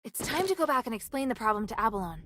It's time to go back and explain the problem to Abalon.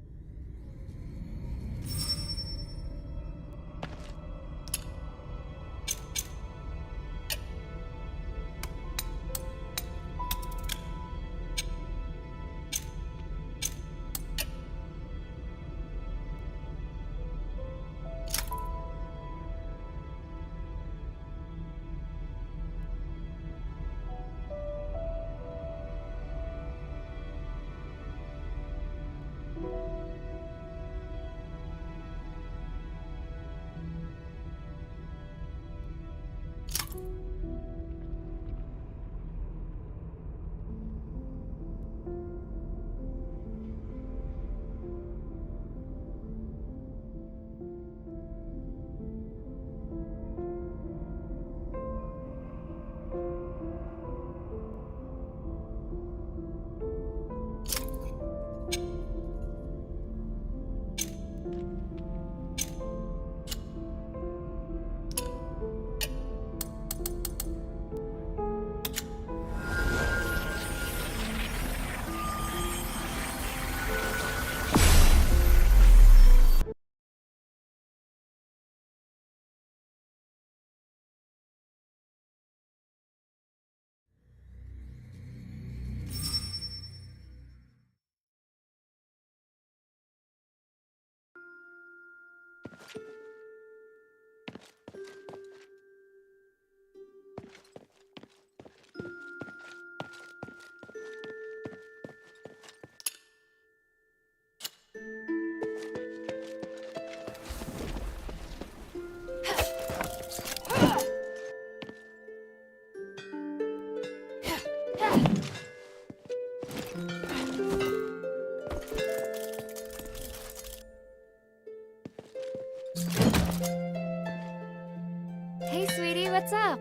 Hey, sweetie, what's up?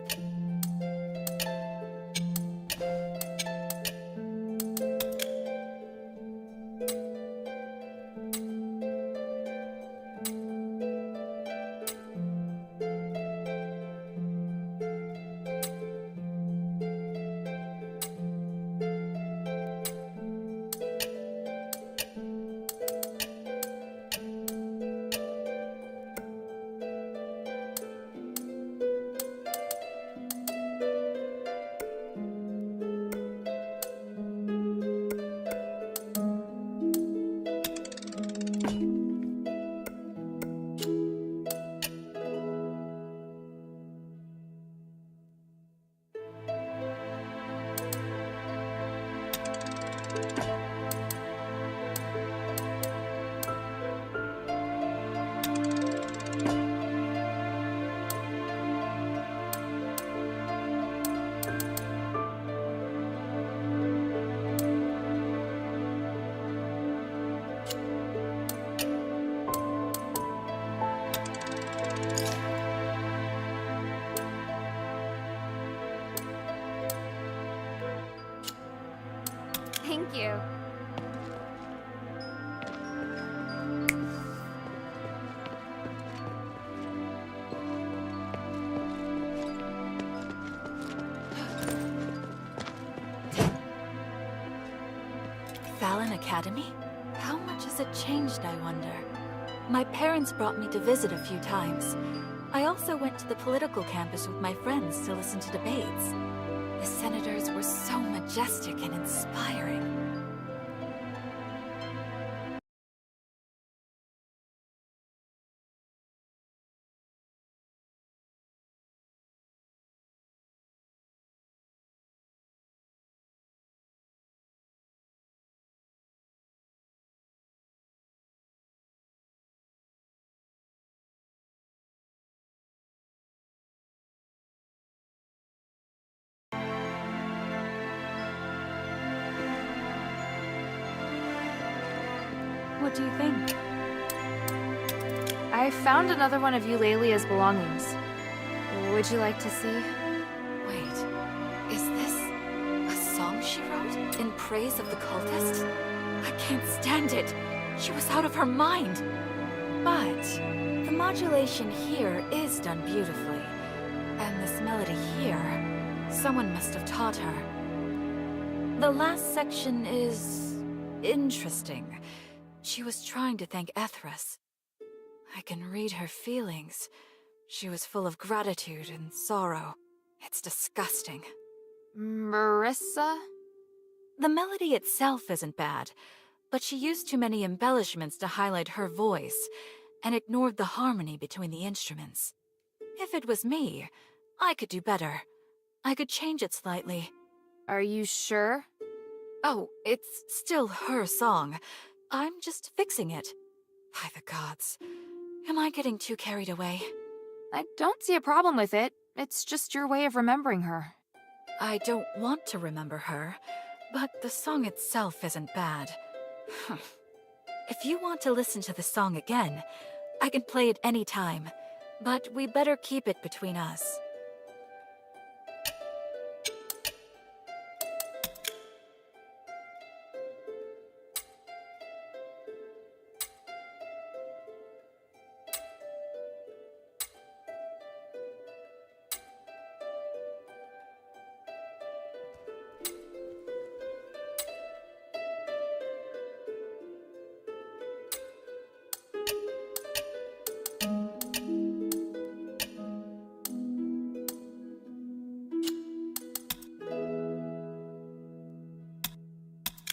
Thank you. Fallon Academy? How much has it changed, I wonder? My parents brought me to visit a few times. I also went to the political campus with my friends to listen to debates. The senators were so majestic and inspiring. What do you think? I found another one of Eulalia's belongings. Would you like to see? Wait, is this a song she wrote in praise of the cultists? I can't stand it. She was out of her mind. But the modulation here is done beautifully. And this melody here, someone must have taught her. The last section is interesting. She was trying to thank Ethras. I can read her feelings. She was full of gratitude and sorrow. It's disgusting. Marissa? The melody itself isn't bad, but she used too many embellishments to highlight her voice, and ignored the harmony between the instruments. If it was me, I could do better. I could change it slightly. Are you sure? Oh, it's still her song. I'm just fixing it. By the gods. Am I getting too carried away? I don't see a problem with it. It's just your way of remembering her. I don't want to remember her, but the song itself isn't bad. If you want to listen to the song again, I can play it any time, but we better keep it between us.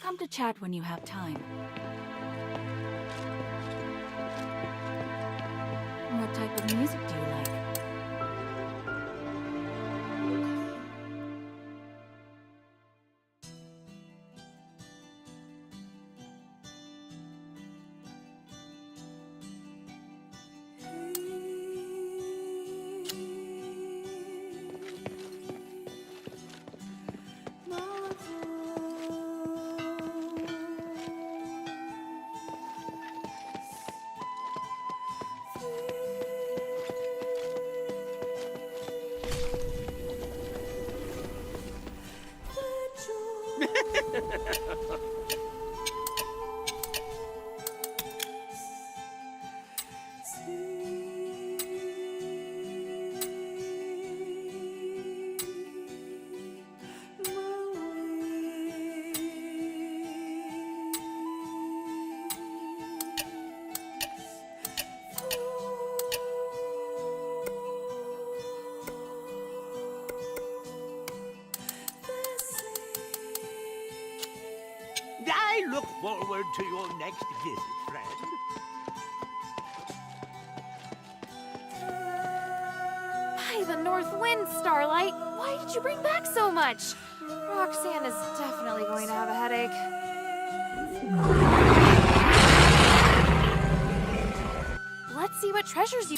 Come to chat when you have time. What type of music do you like? I look forward to your next visit, friend. By the North Wind, Starlight! Why did you bring back so much? Roxanne is definitely going to have a headache. Let's see what treasures you...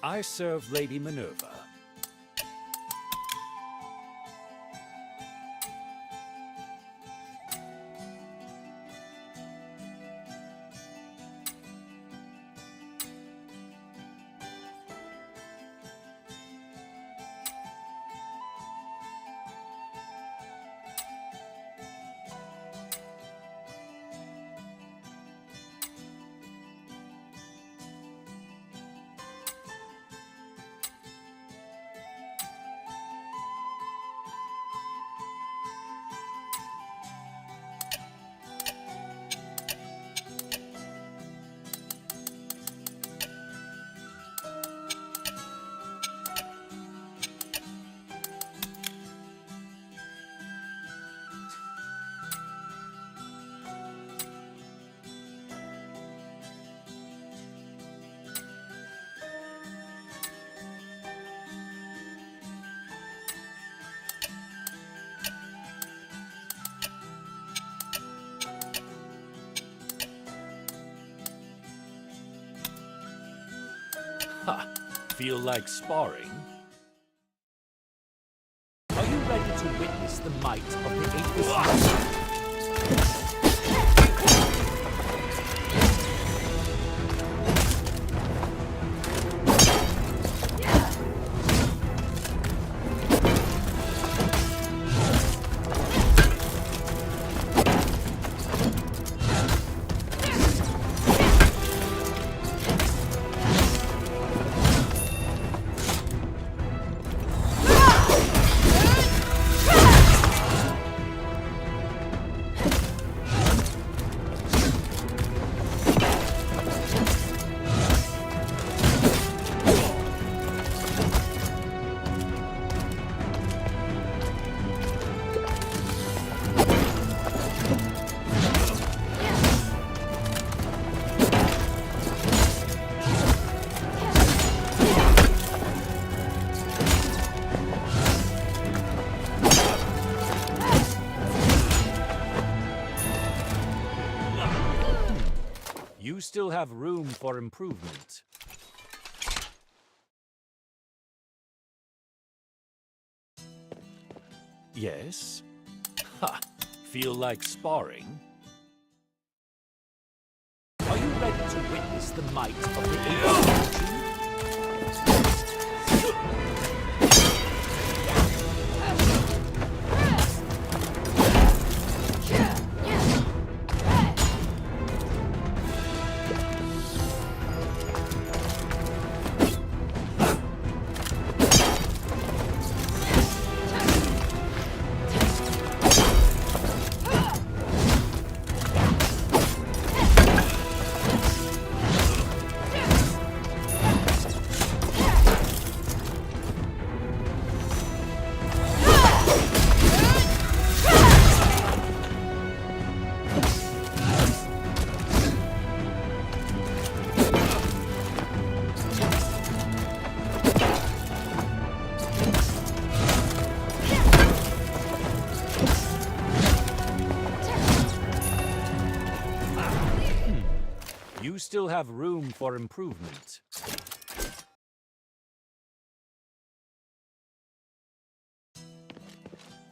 I serve Lady Minerva. Ha! Feel like sparring? Are you ready to witness the might of the Aethys? You still have room for improvement. Yes? Ha! Feel like sparring? Are you ready to witness the might of the Aethys? You still have room for improvement.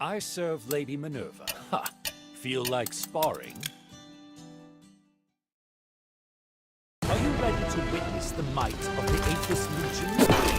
I serve Lady Minerva. Ha! Feel like sparring? Are you ready to witness the might of the Aethys Legion?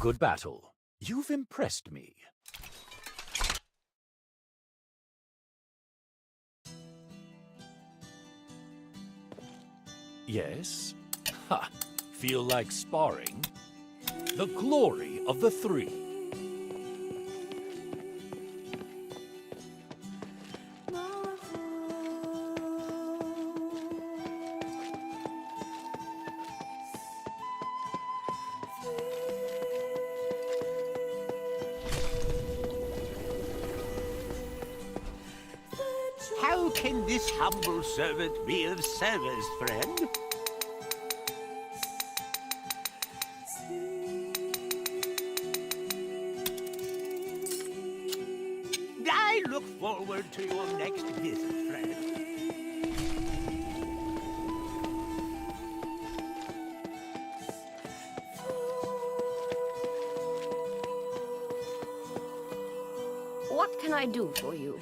good battle. You've impressed me. Yes? Ha! Feel like sparring? The glory of the three. How can this humble servant be of service, friend? I look forward to your next visit, friend. What can I do for you?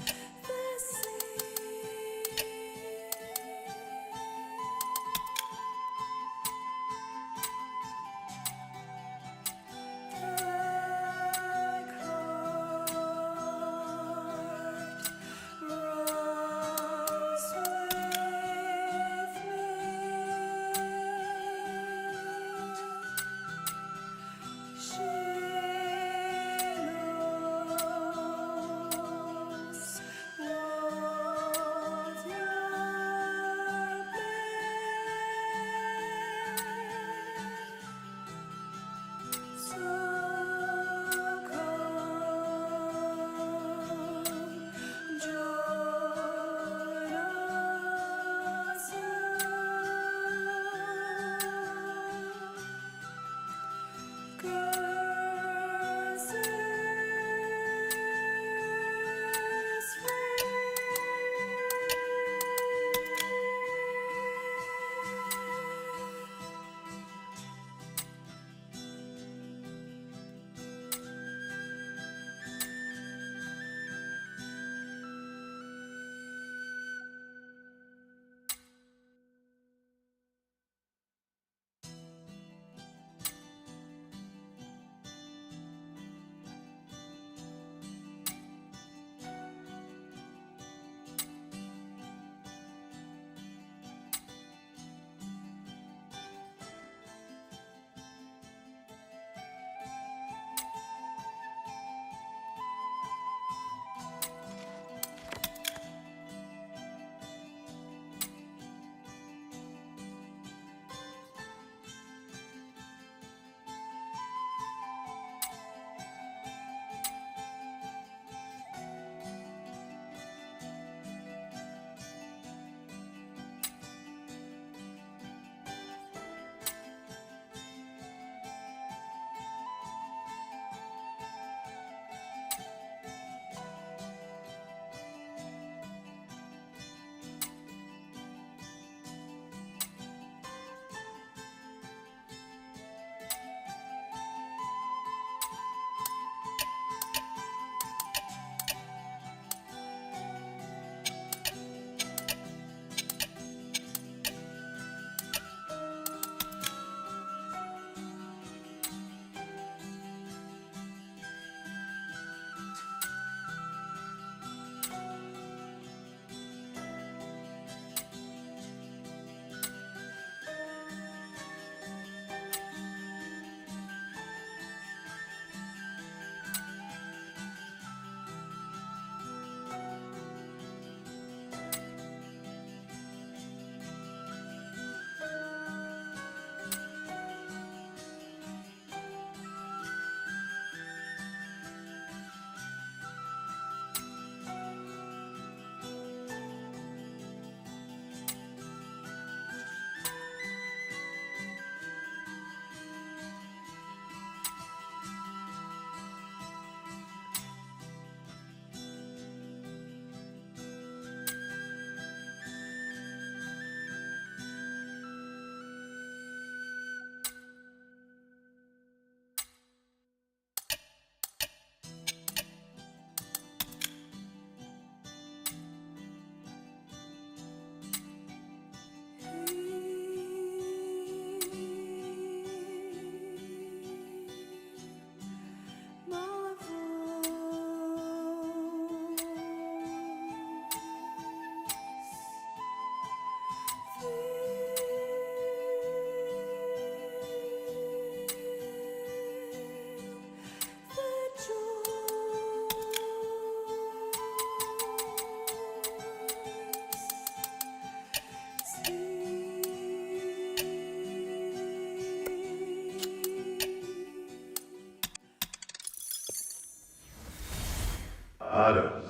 Otto.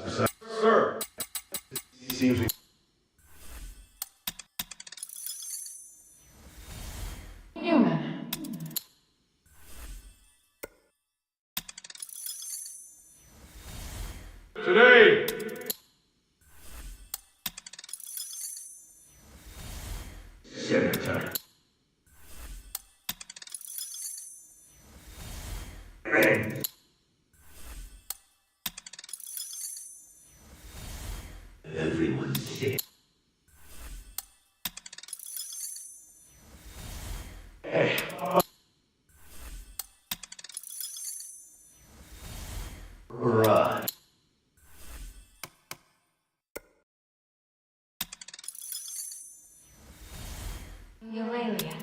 Sir. Seems we... Human. Today! Senator. Everyone's sick. Hey. Run. Eulalia.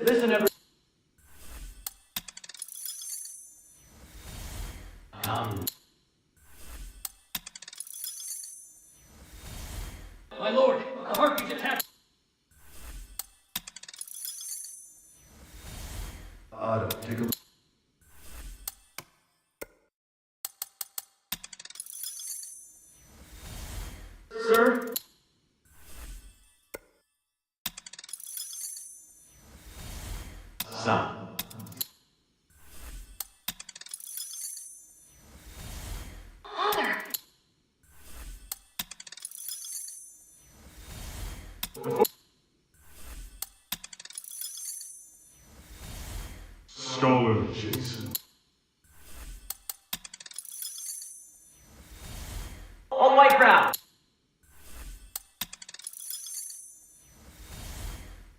Listen, everyone. Come. My lord, the Harpies attack. Otto, take a look. Sir? Son. Father. Scholar Jason. All white crowd.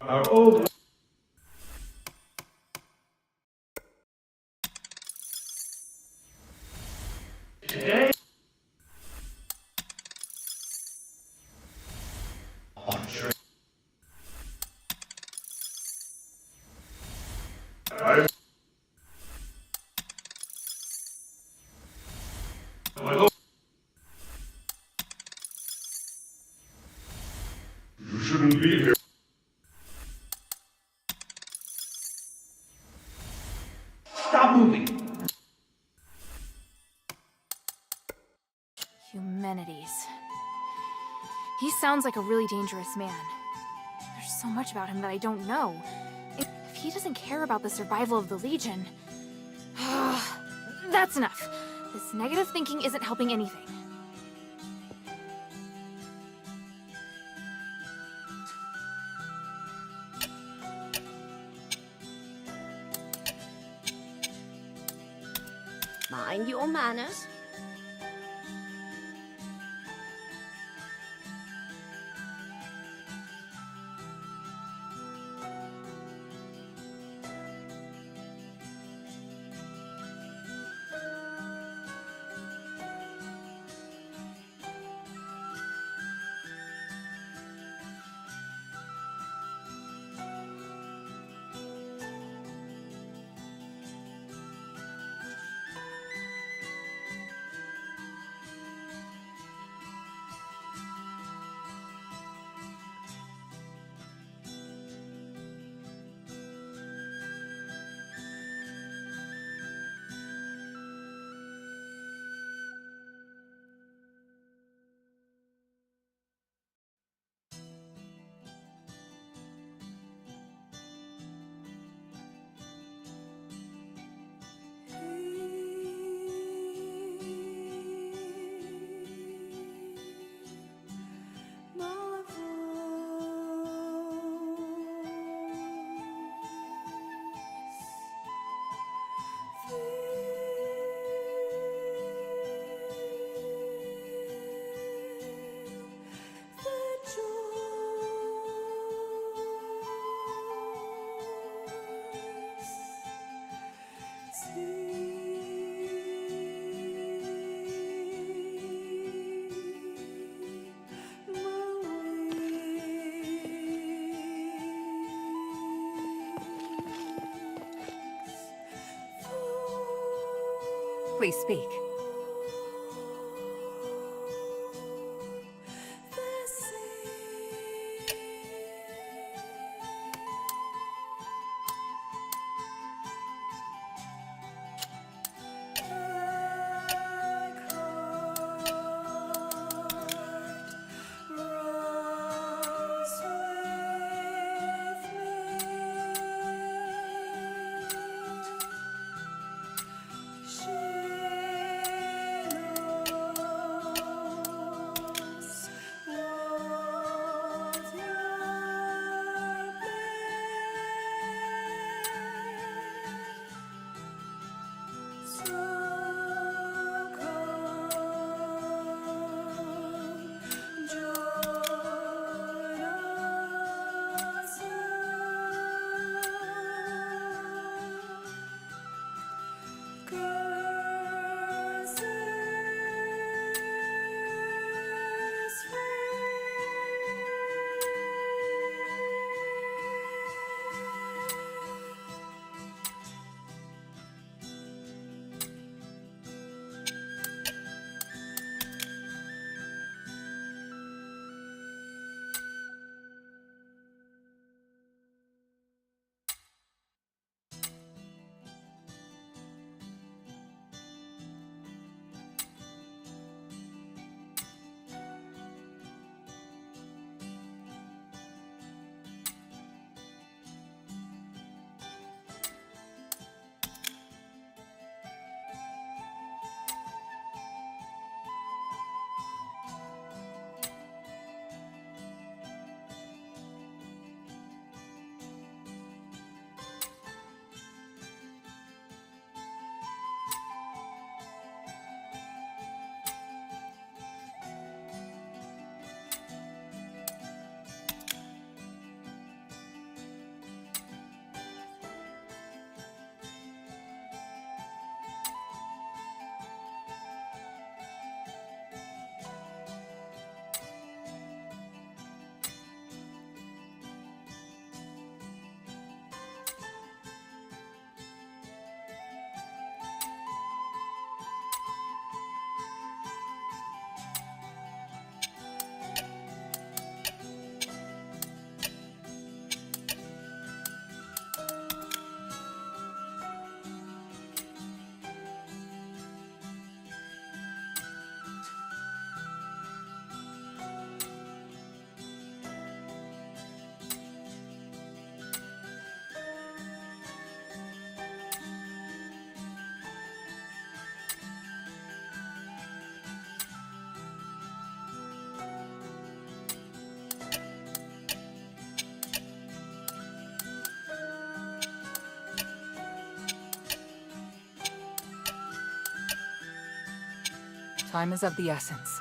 Our old... Today... On train. My lord. You shouldn't be here. Stop moving. Humanities. He sounds like a really dangerous man. There's so much about him that I don't know. If he doesn't care about the survival of the Legion... That's enough. This negative thinking isn't helping anything. Mind your manners. Please speak. Time is of the essence.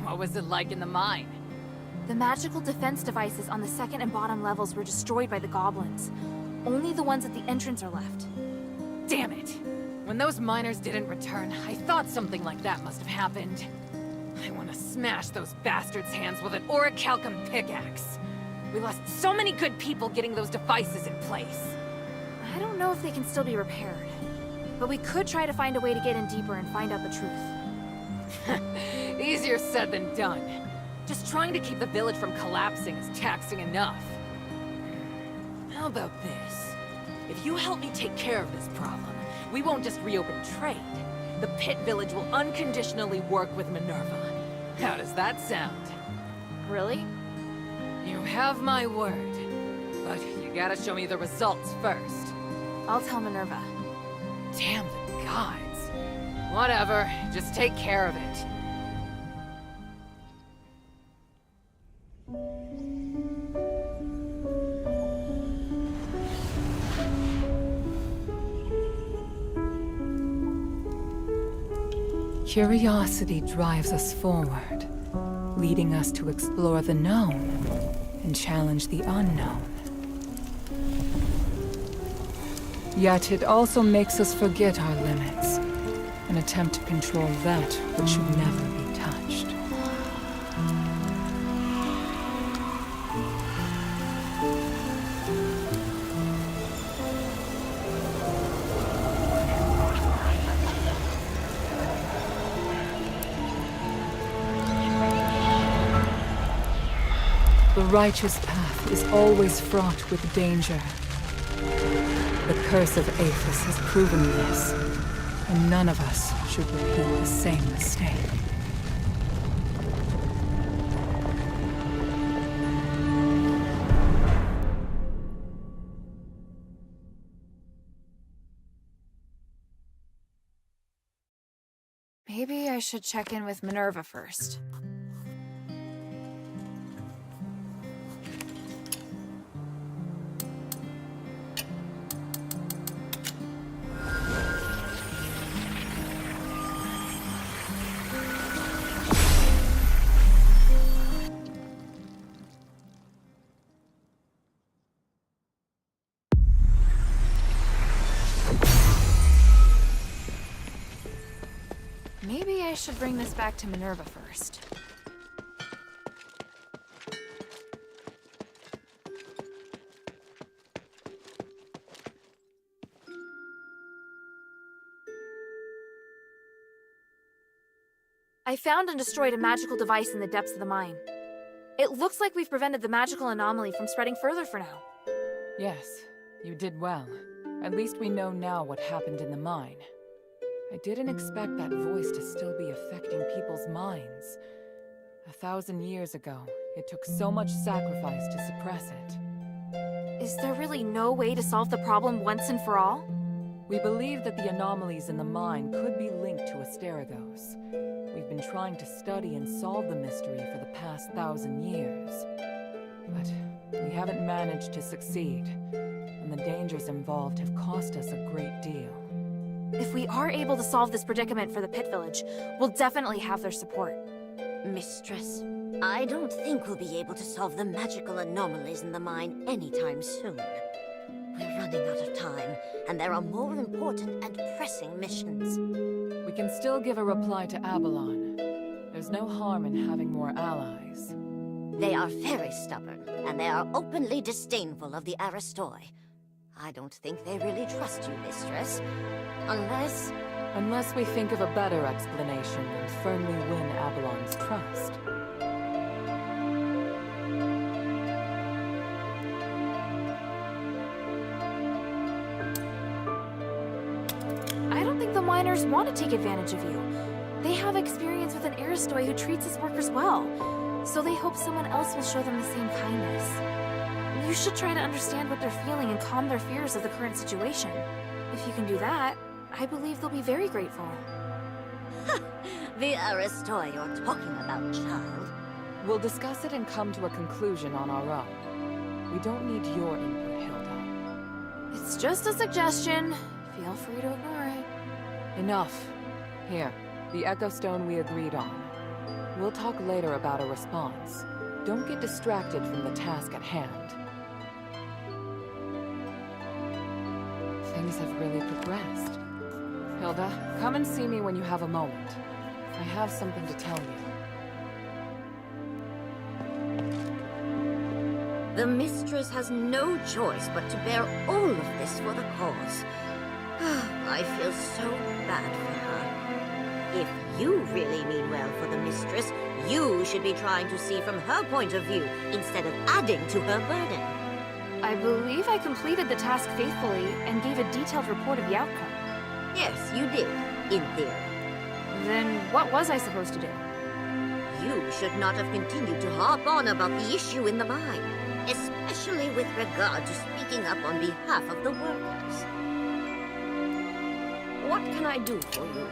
What was it like in the mine? The magical defense devices on the second and bottom levels were destroyed by the goblins. Only the ones at the entrance are left. Damn it! When those miners didn't return, I thought something like that must have happened. I want to smash those bastards' hands with an orichalcum pickaxe. We lost so many good people getting those devices in place. I don't know if they can still be repaired. But we could try to find a way to get in deeper and find out the truth. Easier said than done. Just trying to keep the village from collapsing is taxing enough. How about this? If you help me take care of this problem, we won't just reopen trade. The Pit Village will unconditionally work with Minerva. How does that sound? Really? You have my word. But you gotta show me the results first. I'll tell Minerva. Damn the gods. Whatever, just take care of it. Curiosity drives us forward, leading us to explore the known and challenge the unknown. Yet it also makes us forget our limits and attempt to control that which should never be touched. The righteous path is always fraught with danger. The curse of Aphis has proven this, and none of us should repeat the same mistake. Maybe I should check in with Minerva first. I should bring this back to Minerva first. I found and destroyed a magical device in the depths of the mine. It looks like we've prevented the magical anomaly from spreading further for now. Yes, you did well. At least we know now what happened in the mine. I didn't expect that voice to still be affecting people's minds. 1,000 years ago, it took so much sacrifice to suppress it. Is there really no way to solve the problem once and for all? We believe that the anomalies in the mine could be linked to Asterigos. We've been trying to study and solve the mystery for the past 1,000 years. But we haven't managed to succeed, and the dangers involved have cost us a great deal. If we are able to solve this predicament for the Pit Village, we'll definitely have their support. Mistress, I don't think we'll be able to solve the magical anomalies in the mine anytime soon. We're running out of time, and there are more important and pressing missions. We can still give a reply to Abalon. There's no harm in having more allies. They are very stubborn, and they are openly disdainful of the Aristoi. I don't think they really trust you, Mistress. Unless we think of a better explanation and firmly win Abalon's trust. I don't think the miners want to take advantage of you. They have experience with an Aristoi who treats his workers well, so they hope someone else will show them the same kindness. You should try to understand what they're feeling and calm their fears of the current situation. If you can do that, I believe they'll be very grateful. The Aristoi you're talking about, child. We'll discuss it and come to a conclusion on our own. We don't need your input, Hilda. It's just a suggestion. Feel free to ignore it. Enough. Here, the Echo Stone we agreed on. We'll talk later about a response. Don't get distracted from the task at hand. Things have really progressed. Hilda, come and see me when you have a moment. I have something to tell you. The Mistress has no choice but to bear all of this for the cause. I feel so bad for her. If you really mean well for the Mistress, you should be trying to see from her point of view instead of adding to her burden. I believe I completed the task faithfully and gave a detailed report of the outcome. Yes, you did, in theory. Then what was I supposed to do? You should not have continued to harp on about the issue in the mine, especially with regard to speaking up on behalf of the workers. What can I do for you?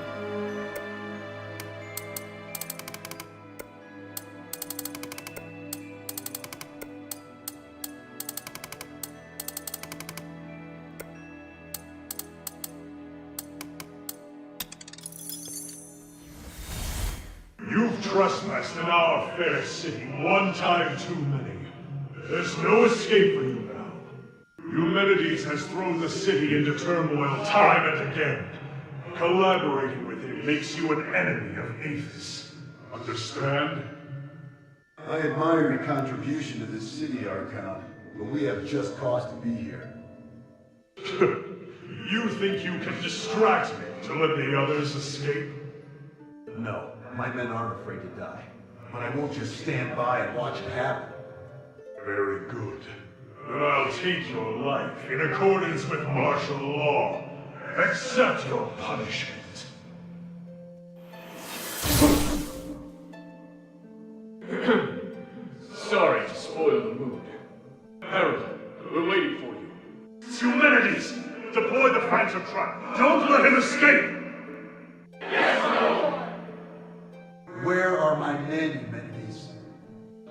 You've trespassed in our fair city one time too many. There's no escape for you now. Eumenides has thrown the city into turmoil time and again. Collaborating with him makes you an enemy of Aethys. Understand? I admire your contribution to this city, Archon, but we have just cause to be here. You think you can distract me to let the others escape? No, my men aren't afraid to die. But I won't just stand by and watch it happen. Very good. Then I'll take your life in accordance with martial law. Accept your punishment. Sorry to spoil the mood. Harold, we're waiting for you. Eumenides! Deploy the phantom trap! Don't let him escape! Where are my men, Eumenides?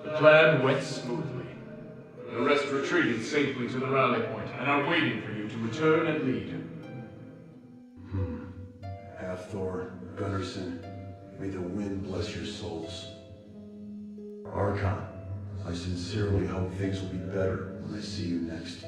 The plan went smoothly. The rest retreated safely to the rally point and are waiting for you to return and lead. Hathor, Gunnarsson, may the wind bless your souls. Archon, I sincerely hope things will be better when I see you next.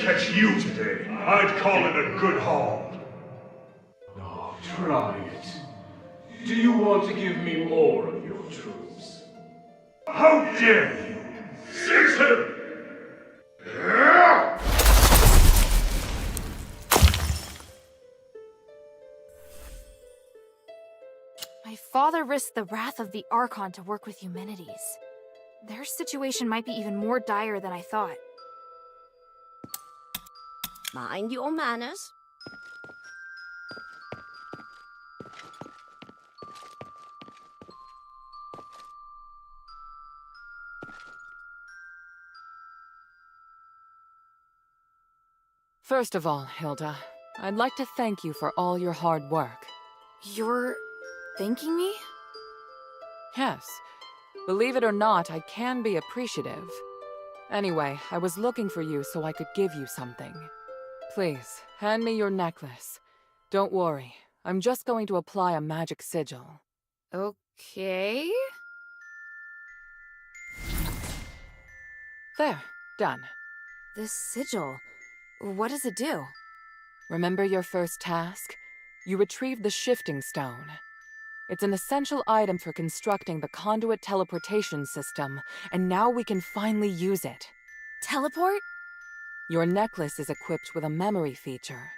catch you today, I'd call it a good haul. Oh, try it. Do you want to give me more of your troops? How dare you! Seize him! My father risked the wrath of the Archon to work with Eumenides. Their situation might be even more dire than I thought. Mind your manners. First of all, Hilda, I'd like to thank you for all your hard work. You're thanking me? Yes. Believe it or not, I can be appreciative. Anyway, I was looking for you so I could give you something. Please, hand me your necklace. Don't worry, I'm just going to apply a magic sigil. Okay. There, done. This sigil, what does it do? Remember your first task? You retrieved the shifting stone. It's an essential item for constructing the conduit teleportation system, and now we can finally use it. Teleport? Your necklace is equipped with a memory feature.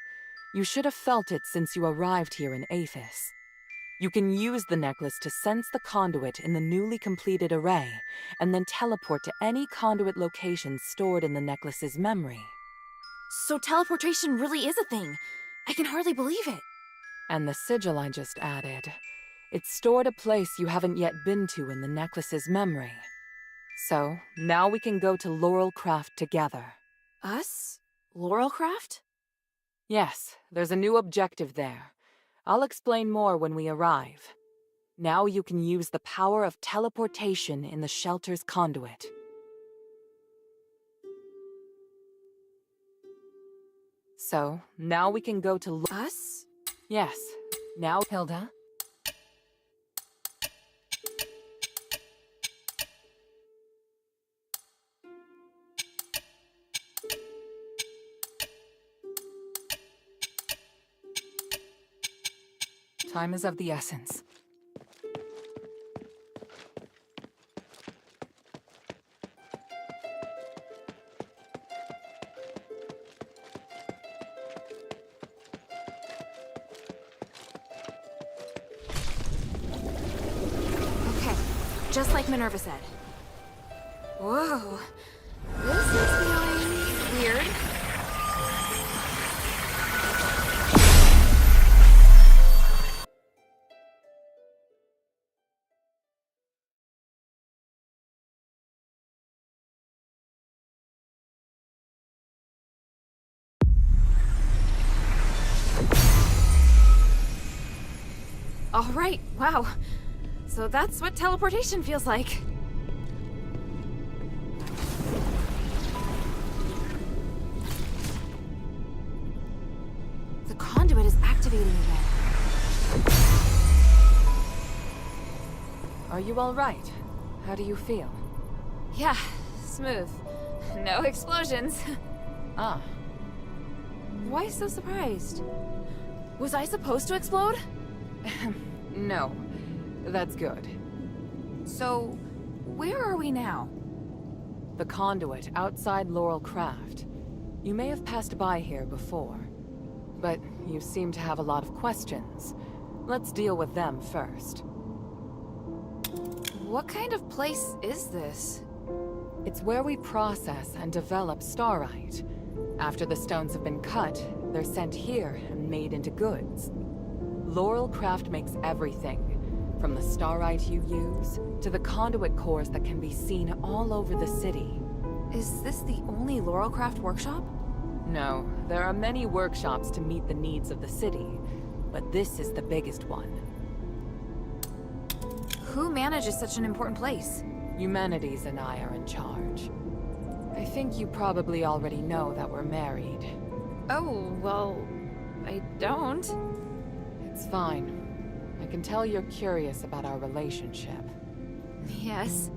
You should have felt it since you arrived here in Aphis. You can use the necklace to sense the conduit in the newly completed array, and then teleport to any conduit location stored in the necklace's memory. So teleportation really is a thing. I can hardly believe it. And the sigil I just added. It's stored a place you haven't yet been to in the necklace's memory. So, now we can go to Laurelcraft together. Us? Laurelcraft? Yes, there's a new objective there. I'll explain more when we arrive. Now you can use the power of teleportation in the shelter's conduit. So, now we can go to Us? Yes, now Hilda. Time is of the essence. Okay, just like Minerva said. Whoa, this is feeling weird. All right, wow. So that's what teleportation feels like. The conduit is activating again. Are you all right? How do you feel? Yeah, smooth. No explosions. Ah, Why so surprised? Was I supposed to explode? no. That's good. So, where are we now? The conduit outside Laurelcraft. You may have passed by here before, but you seem to have a lot of questions. Let's deal with them first. What kind of place is this? It's where we process and develop starite. After the stones have been cut, they're sent here and made into goods. Laurelcraft makes everything, from the starite you use, to the conduit cores that can be seen all over the city. Is this the only Laurelcraft workshop? No, there are many workshops to meet the needs of the city, but this is the biggest one. Who manages such an important place? Eumenides and I are in charge. I think you probably already know that we're married. Oh, well, I don't. It's fine. I can tell you're curious about our relationship. Yes.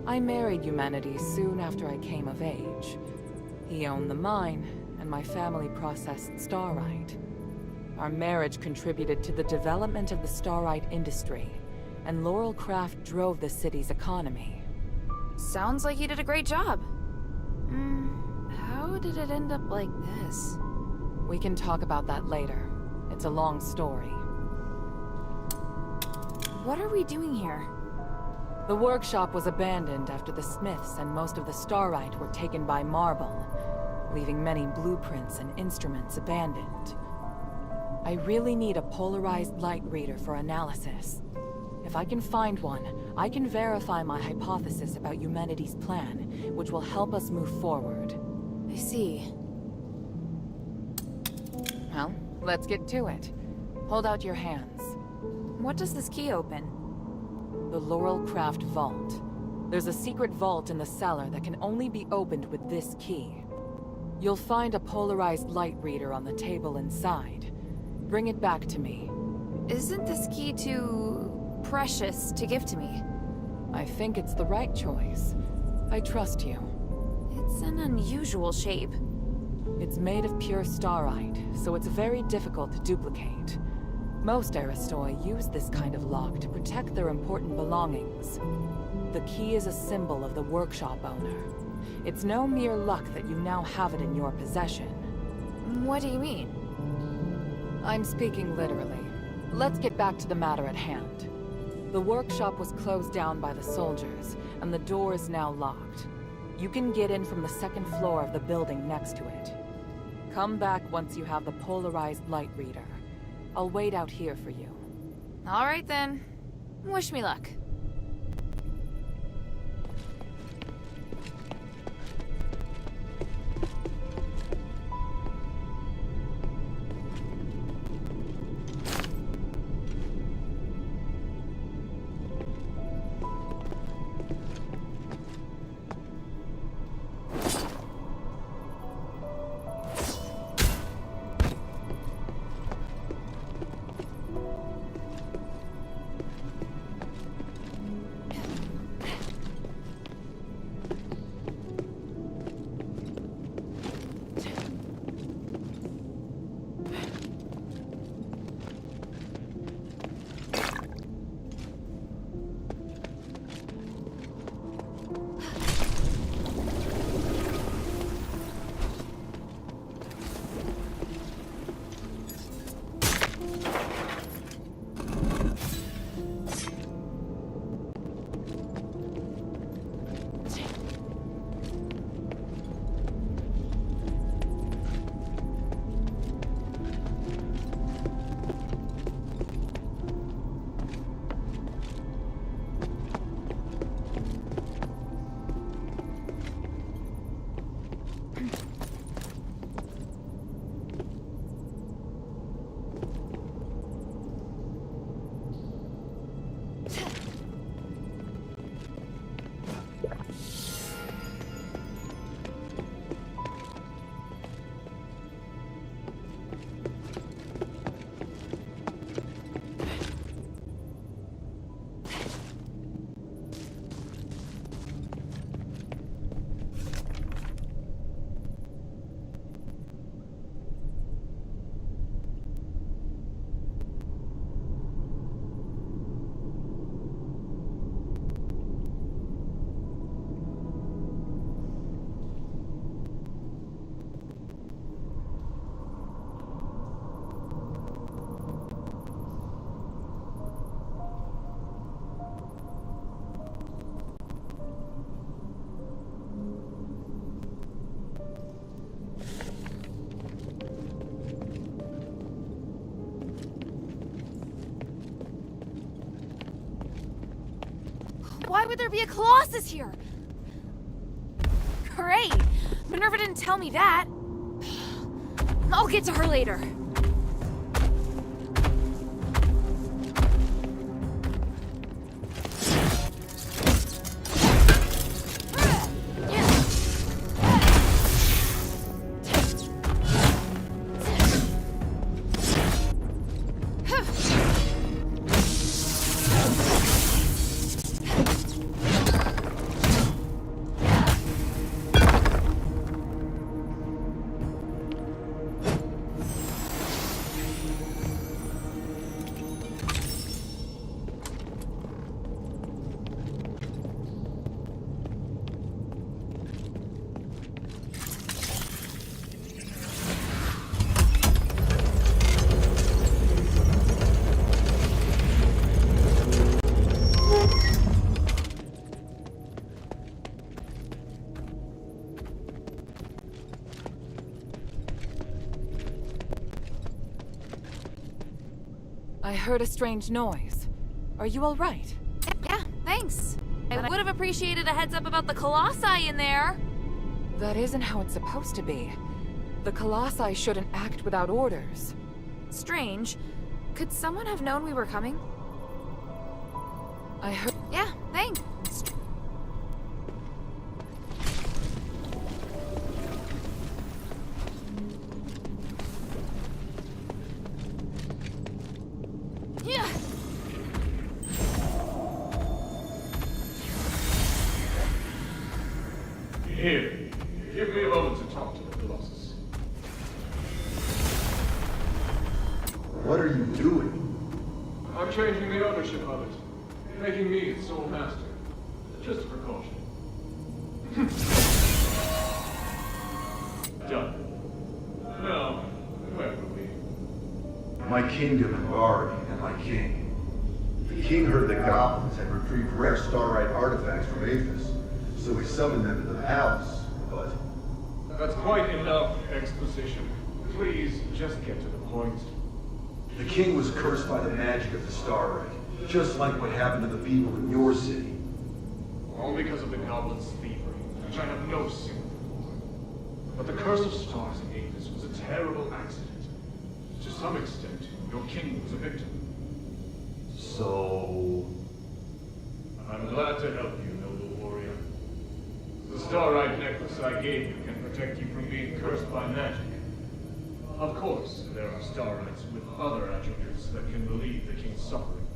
I married Eumenides soon after I came of age. He owned the mine, and my family processed starite. Our marriage contributed to the development of the starite industry, and Laurel Craft drove the city's economy. Sounds like you did a great job. How did it end up like this? We can talk about that later. It's a long story. What are we doing here? The workshop was abandoned after the Smiths and most of the starite were taken by Marble, leaving many blueprints and instruments abandoned. I really need a polarized light reader for analysis. If I can find one, I can verify my hypothesis about humanity's plan, which will help us move forward. I see. Well, let's get to it. Hold out your hands. What does this key open? The Laurel Craft Vault. There's a secret vault in the cellar that can only be opened with this key. You'll find a polarized light reader on the table inside. Bring it back to me. Isn't this key too precious to give to me? I think it's the right choice. I trust you. It's an unusual shape. It's made of pure starite, so it's very difficult to duplicate. Most Aristoi use this kind of lock to protect their important belongings. The key is a symbol of the workshop owner. It's no mere luck that you now have it in your possession. What do you mean? I'm speaking literally. Let's get back to the matter at hand. The workshop was closed down by the soldiers, and the door is now locked. You can get in from the second floor of the building next to it. Come back once you have the polarized light reader. I'll wait out here for you. All right then. Wish me luck. Why would there be a Colossus here? Great! Minerva didn't tell me that. I'll get to her later. heard a strange noise. Are you all right? Yeah, thanks. I would have appreciated a heads up about the Colossi in there. That isn't how it's supposed to be. The Colossi shouldn't act without orders. Strange. Could someone have known we were coming? I heard... Yeah, thanks. Yeah. Here, give me a moment to talk to the Colossus. What are you doing? I'm changing the ownership of it, making me its sole master. Just a precaution. Done. Now, where were we? My kingdom and Bari and my king. The king heard the goblins had retrieved rare starite artifacts from Aethys, so he summoned them to the palace, but... That's quite enough exposition. Please, just get to the point. The king was cursed by the magic of the starite, just like what happened to the people in your city. All because of the goblin's thievery, which I have no sympathy for. But the curse of stars in Aethys was a terrible accident. To some extent, your king was a victim. So... I'm glad to help you, noble warrior. The starite necklace I gave you can protect you from being cursed by magic. Of course, there are starites with other attributes that can relieve the king's suffering.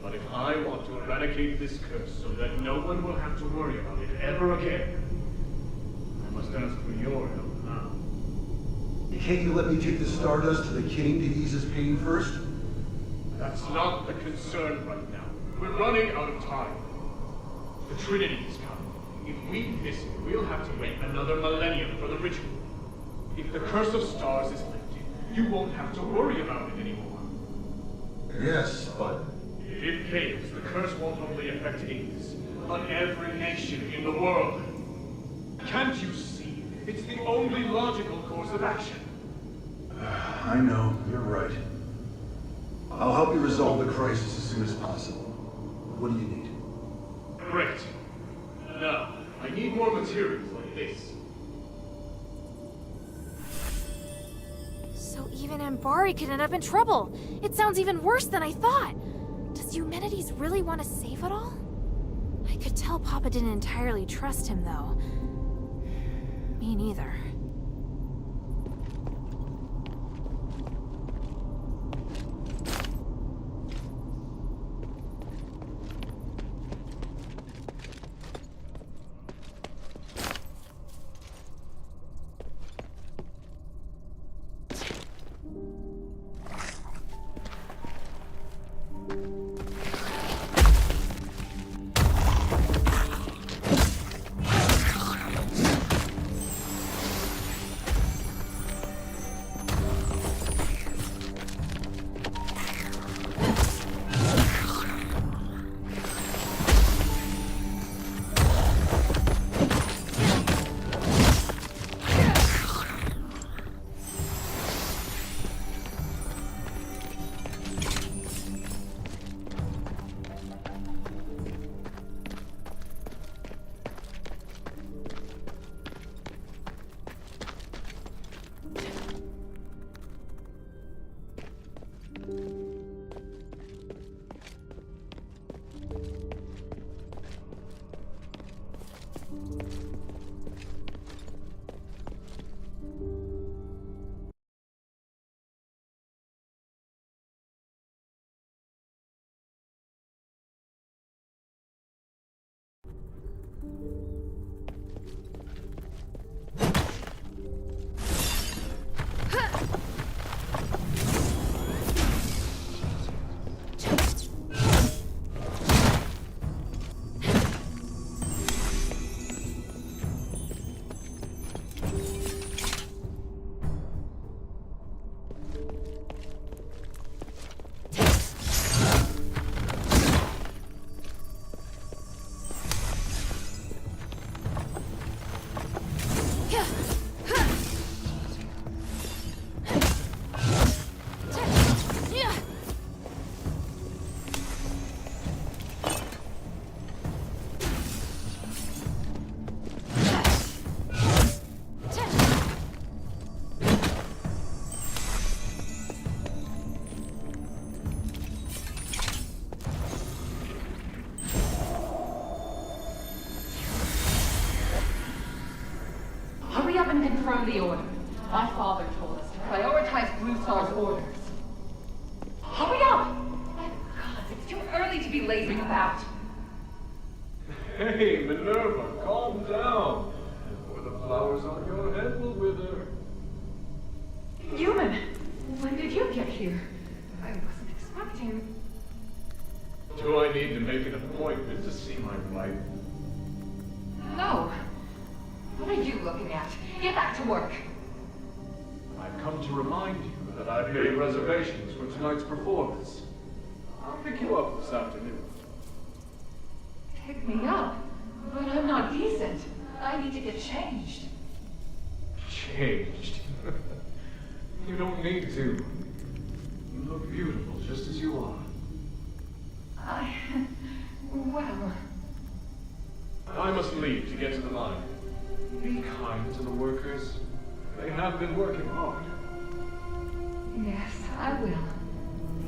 But if I want to eradicate this curse so that no one will have to worry about it ever again, I must ask for your help now. Can't you let me take the stardust to the king to ease his pain first? That's not the concern right now. We're running out of time. The Trinity is coming. If we miss it, we'll have to wait another millennium for the ritual. If the curse of stars is lifted, you won't have to worry about it anymore. Yes, but... If it fails, the curse won't only affect Aethys, but every nation in the world. Can't you see? It's the only logical course of action. I know, you're right. I'll help you resolve the crisis as soon as possible. What do you need? Great. Now, I need more materials like this. So even Ambari could end up in trouble. It sounds even worse than I thought. Does Eumenides really want to save it all? I could tell Papa didn't entirely trust him, though. Me neither. confirm the order. My father told us to prioritize Grutar's orders. Hurry up! God, it's too early to be lazing about. Hey, Minerva, calm down. Or the flowers on your head will wither. Human, when did you get here? I wasn't expecting... Do I need to make an appointment to see my wife? No. What are you looking at? Get back to work. I've come to remind you that I've made reservations for tonight's performance. I'll pick you up this afternoon. Pick me up? But I'm not decent. I need to get changed. Changed? You don't need to. You look beautiful just as you are. Well... I must leave to get to the mine. Be kind to the workers. They have been working hard. Yes, I will.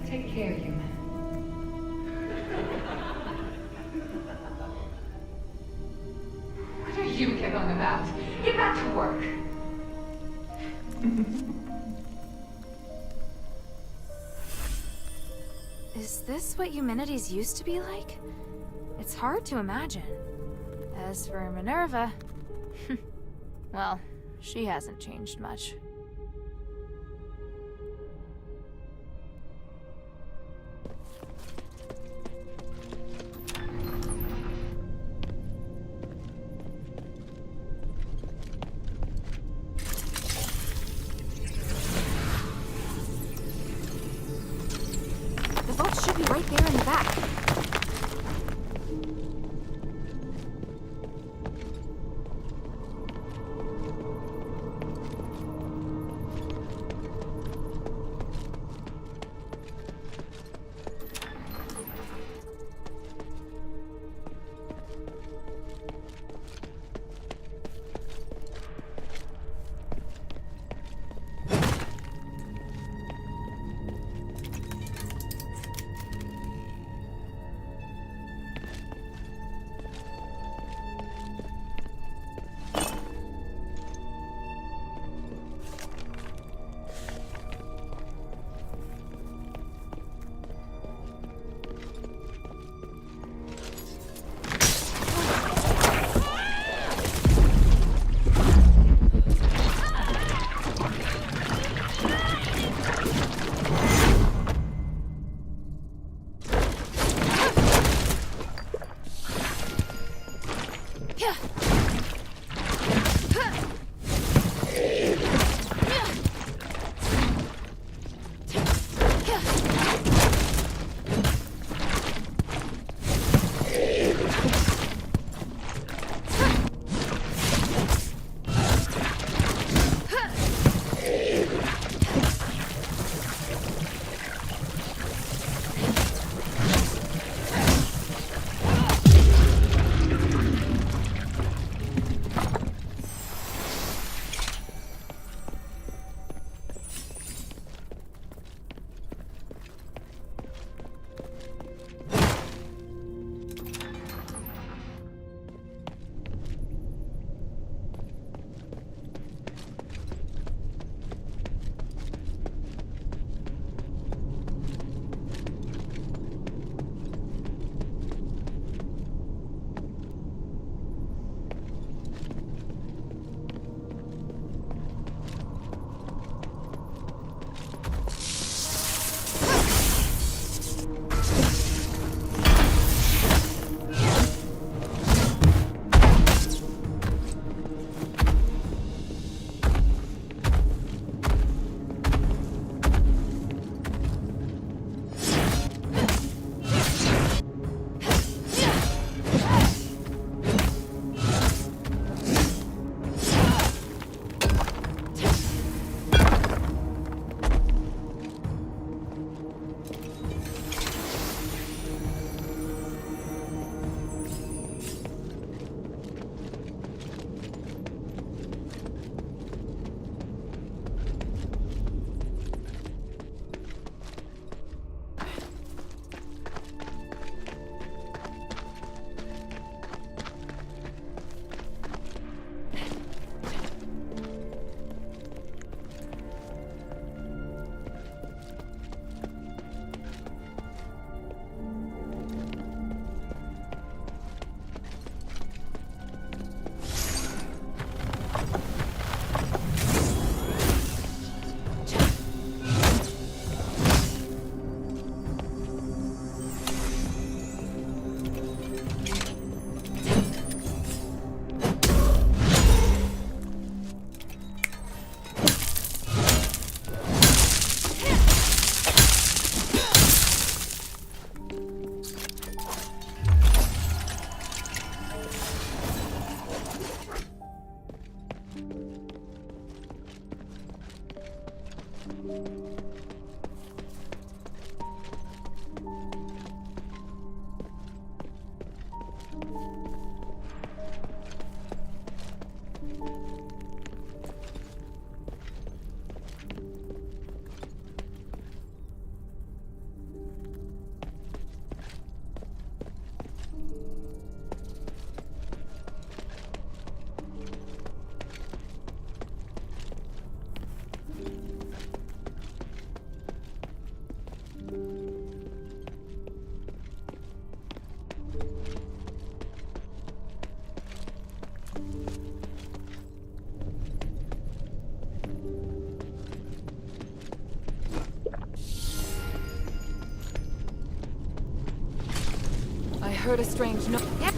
Take care, human. What are you giggling about? Get back to work. Is this what humanities used to be like? It's hard to imagine. As for Minerva... well, she hasn't changed much. The vault should be right there in the back. heard a strange no- Yep.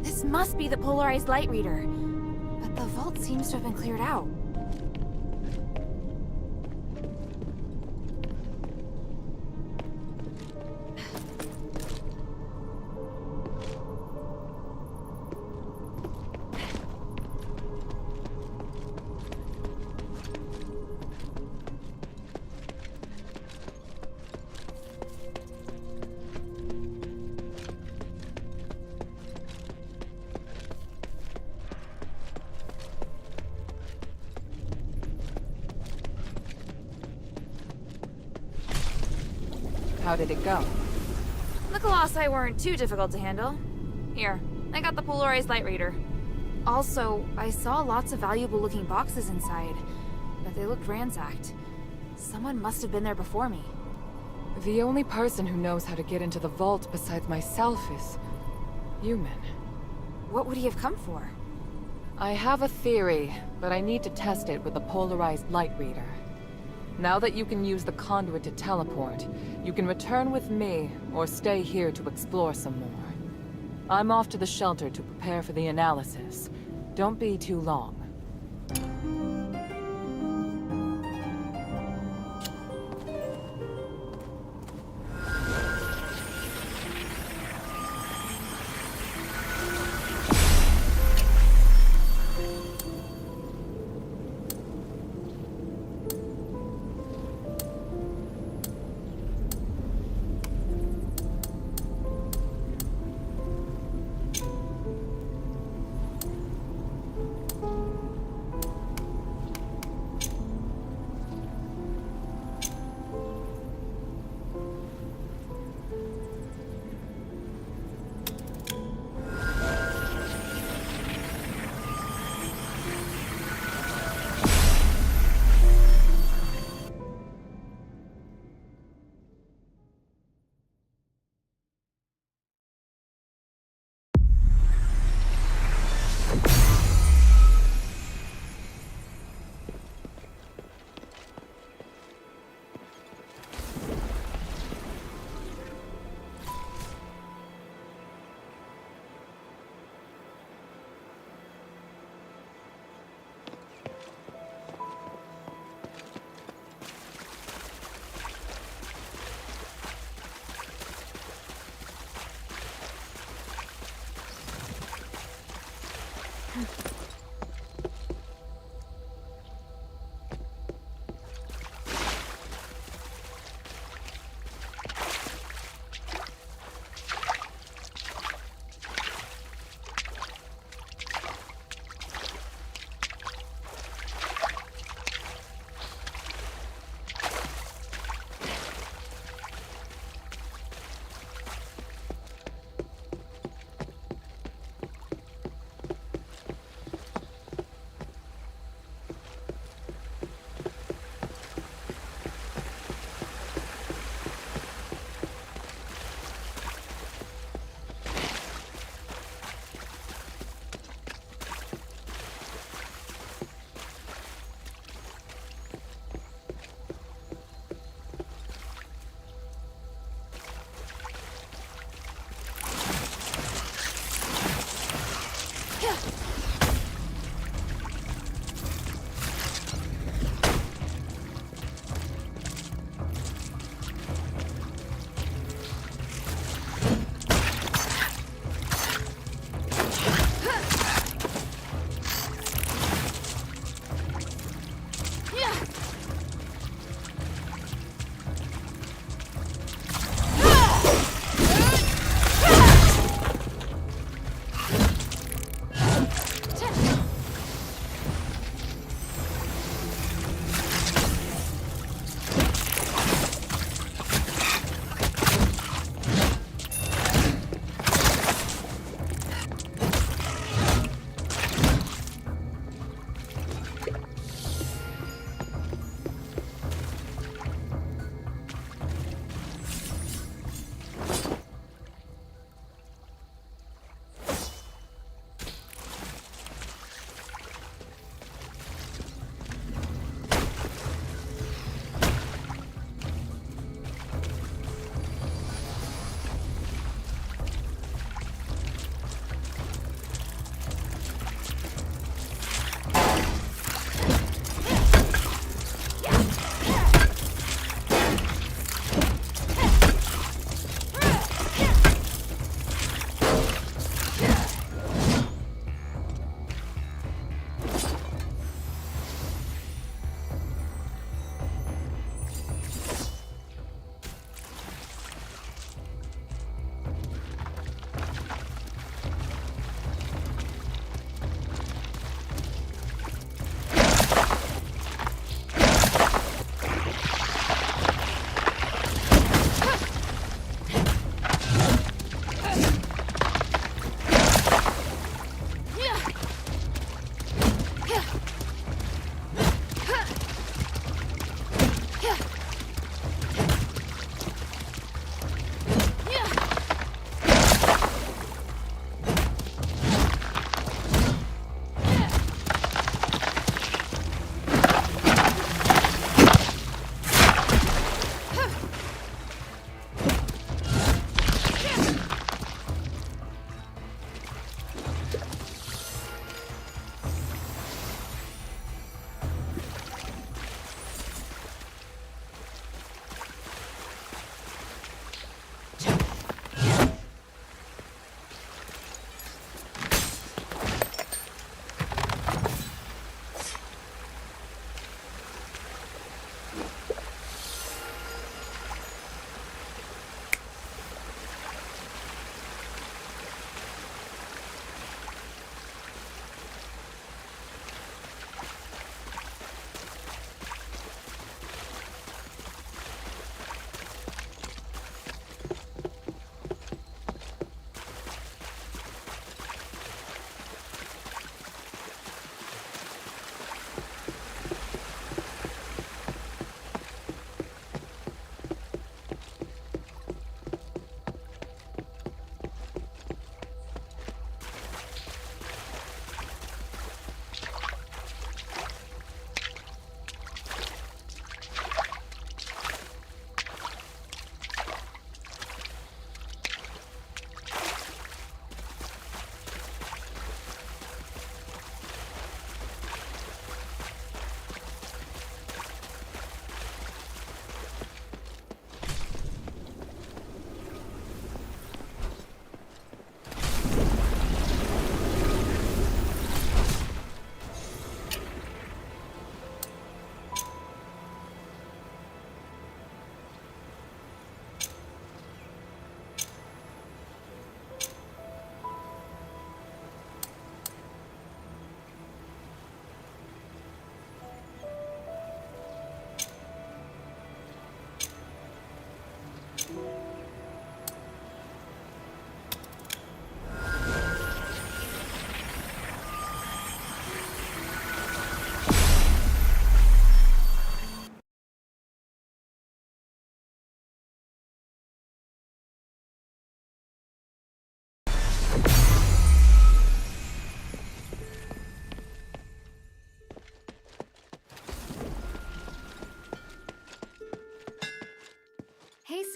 This must be the polarized light reader. But the vault seems to have been cleared out. How did it go? The Colossi weren't too difficult to handle. Here, I got the polarized light reader. Also, I saw lots of valuable-looking boxes inside, but they looked ransacked. Someone must have been there before me. The only person who knows how to get into the vault besides myself is... human. What would he have come for? I have a theory, but I need to test it with a polarized light reader. Now that you can use the conduit to teleport, you can return with me, or stay here to explore some more. I'm off to the shelter to prepare for the analysis. Don't be too long.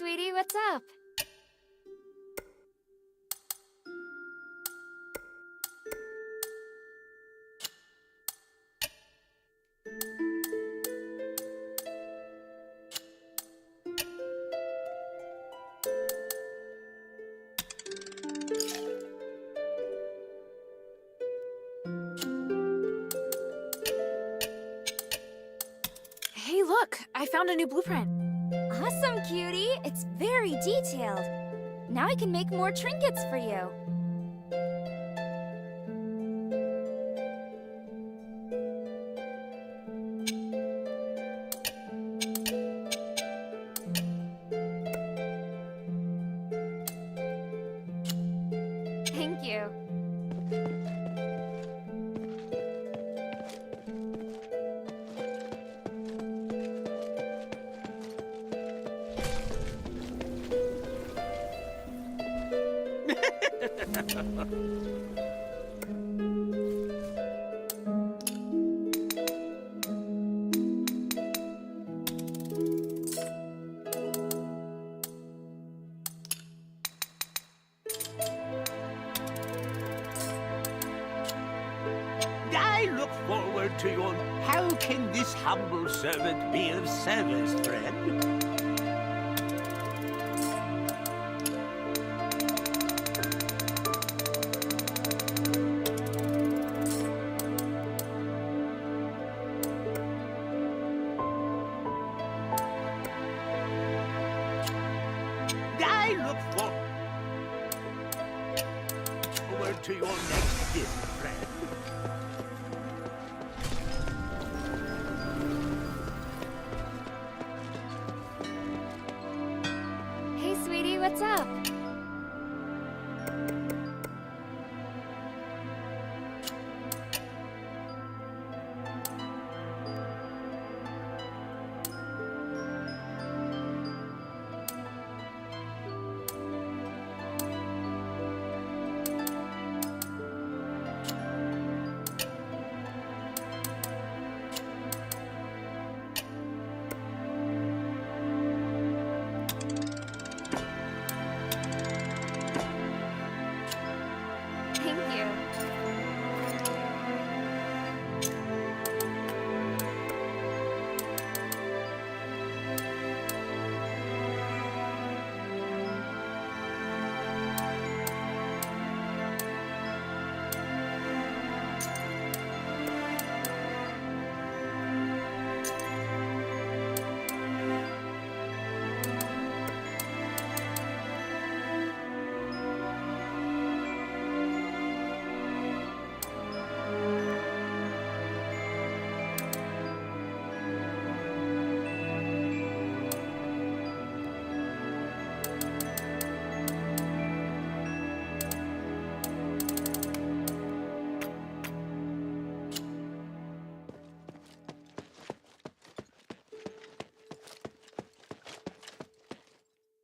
sweetie, what's up? Hey, look! I found a new blueprint. Awesome, cutie! It's very detailed. Now I can make more trinkets for you. Thank you. I look forward to your... How can this humble servant be of service, friend? I look forward to your next visit, friend. Hey, sweetie, what's up? Thank you.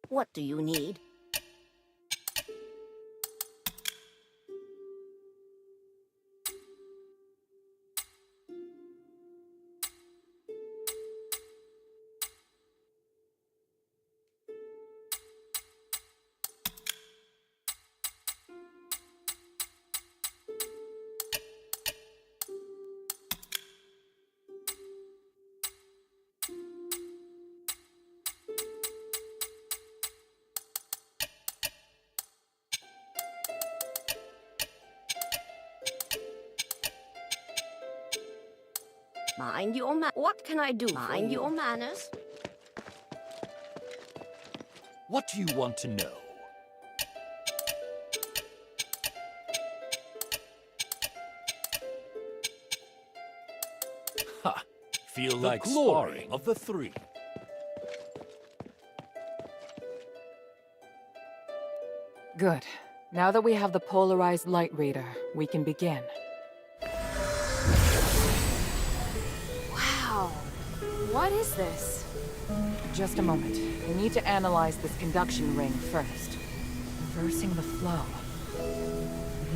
What do you need? Mind your What can I do? Mind your manners. What do you want to know? Ha! Feel like glory sparring of the three. Good. Now that we have the polarized light reader, we can begin. Wow. What is this? Just a moment. We need to analyze this conduction ring first. Reversing the flow.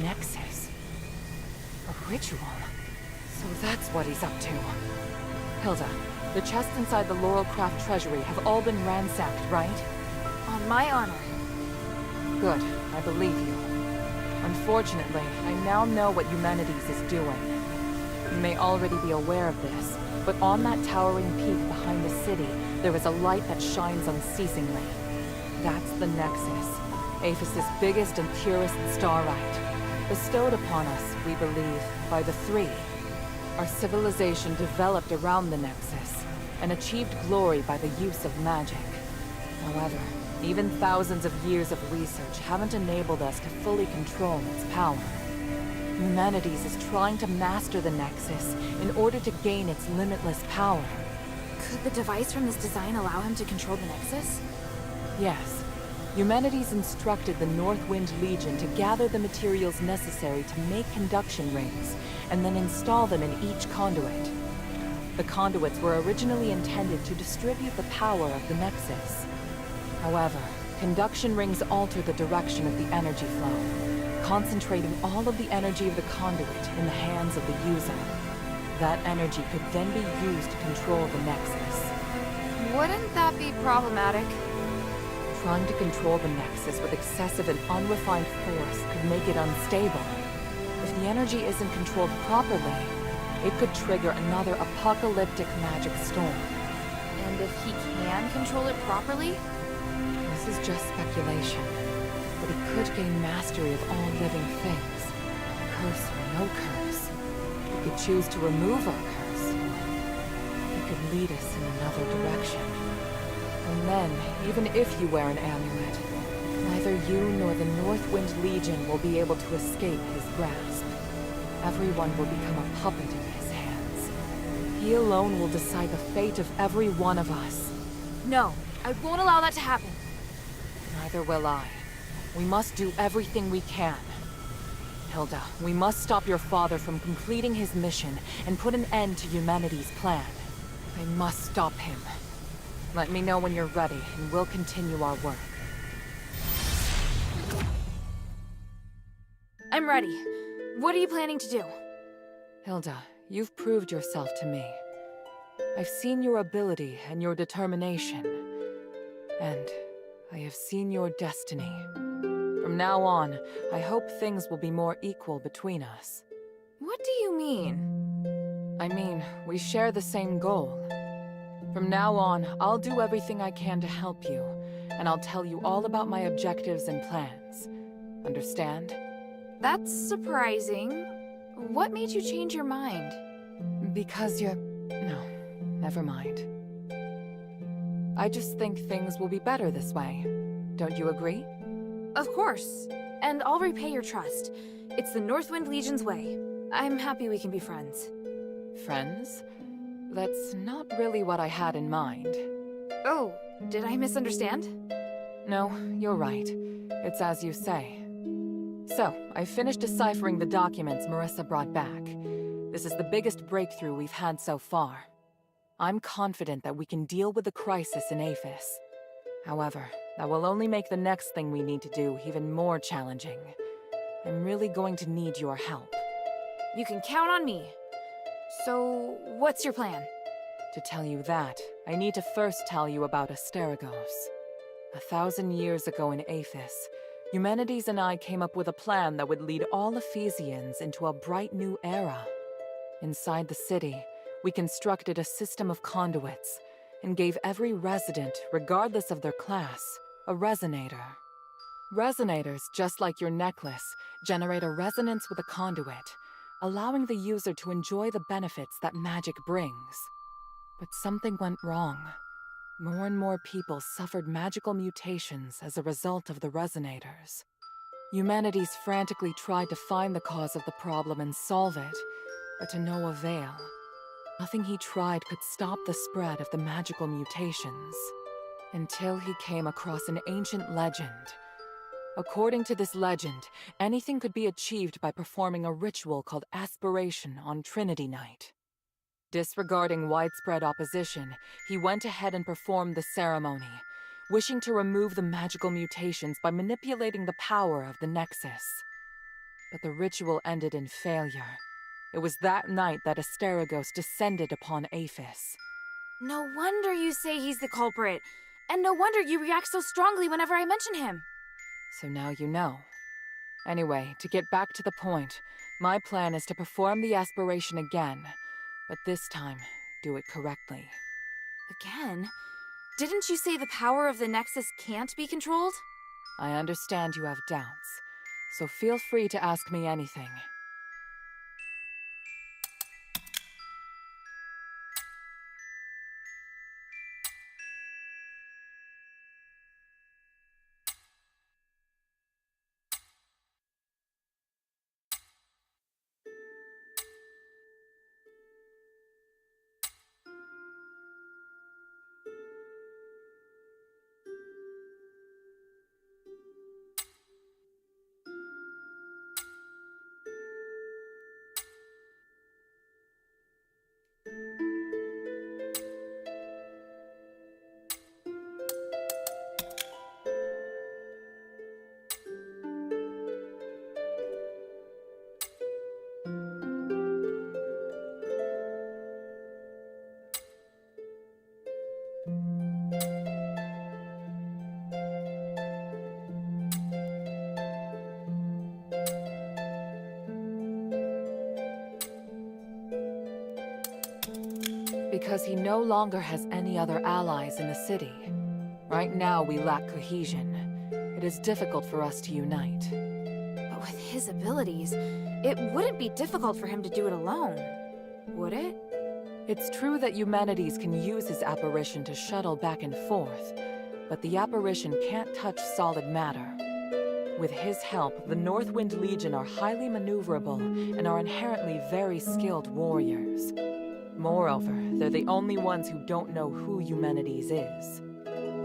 Nexus. A ritual. So that's what he's up to. Hilda, the chests inside the Laurelcraft treasury have all been ransacked, right? On my honor. Good, I believe you. Unfortunately, I now know what Eumenides is doing. You may already be aware of this, but on that towering peak behind the city, there is a light that shines unceasingly. That's the Nexus, Aphis's biggest and purest starlight, bestowed upon us, we believe, by the Three. Our civilization developed around the Nexus, and achieved glory by the use of magic. However, even thousands of years of research haven't enabled us to fully control its power. Eumenides is trying to master the Nexus in order to gain its limitless power. Could the device from this design allow him to control the Nexus? Yes. Eumenides instructed the Northwind Legion to gather the materials necessary to make conduction rings, and then install them in each conduit. The conduits were originally intended to distribute the power of the Nexus. However, conduction rings alter the direction of the energy flow, concentrating all of the energy of the conduit in the hands of the user. That energy could then be used to control the Nexus. Wouldn't that be problematic? Trying to control the Nexus with excessive and unrefined force could make it unstable. If the energy isn't controlled properly, it could trigger another apocalyptic magic storm. And if he can control it properly? This is just speculation, but he could gain mastery of all living things, curse or no curse. He could choose to remove our curse, or he could lead us in another direction. And then, even if you wear an amulet, neither you nor the Northwind Legion will be able to escape his grasp. Everyone will become a puppet in his hands. He alone will decide the fate of every one of us. No, I won't allow that to happen. Neither will I. We must do everything we can. Hilda, we must stop your father from completing his mission and put an end to Eumenides' plan. I must stop him. Let me know when you're ready, and we'll continue our work. I'm ready. What are you planning to do? Hilda, you've proved yourself to me. I've seen your ability and your determination. And I have seen your destiny. From now on, I hope things will be more equal between us. What do you mean? I mean, we share the same goal. From now on, I'll do everything I can to help you, and I'll tell you all about my objectives and plans. Understand? That's surprising. What made you change your mind? Because you're... No, never mind. I just think things will be better this way. Don't you agree? Of course. And I'll repay your trust. It's the Northwind Legion's way. I'm happy we can be friends. Friends? That's not really what I had in mind. Oh, did I misunderstand? No, you're right. It's as you say. So, I finished deciphering the documents Marissa brought back. This is the biggest breakthrough we've had so far. I'm confident that we can deal with the crisis in Aphis. However, that will only make the next thing we need to do even more challenging. I'm really going to need your help. You can count on me. So, what's your plan? To tell you that, I need to first tell you about Asterigos. 1,000 years ago in Aphis, Eumenides and I came up with a plan that would lead all Ephesians into a bright new era. Inside the city, we constructed a system of conduits and gave every resident, regardless of their class, a resonator. Resonators, just like your necklace, generate a resonance with a conduit, allowing the user to enjoy the benefits that magic brings. But something went wrong. More and more people suffered magical mutations as a result of the resonators. Eumenides frantically tried to find the cause of the problem and solve it, but to no avail. Nothing he tried could stop the spread of the magical mutations, until he came across an ancient legend. According to this legend, anything could be achieved by performing a ritual called aspiration on Trinity Night. Disregarding widespread opposition, he went ahead and performed the ceremony, wishing to remove the magical mutations by manipulating the power of the Nexus. But the ritual ended in failure. It was that night that Asterigos descended upon Aphis. No wonder you say he's the culprit. And no wonder you react so strongly whenever I mention him. So now you know. Anyway, to get back to the point, my plan is to perform the aspiration again, but this time, do it correctly. Again? Didn't you say the power of the Nexus can't be controlled? I understand you have doubts, so feel free to ask me anything. Because he no longer has any other allies in the city. Right now, we lack cohesion. It is difficult for us to unite. But with his abilities, it wouldn't be difficult for him to do it alone, would it? It's true that Eumenides can use his apparition to shuttle back and forth, but the apparition can't touch solid matter. With his help, the Northwind Legion are highly maneuverable and are inherently very skilled warriors. Moreover, they're the only ones who don't know who Eumenides is.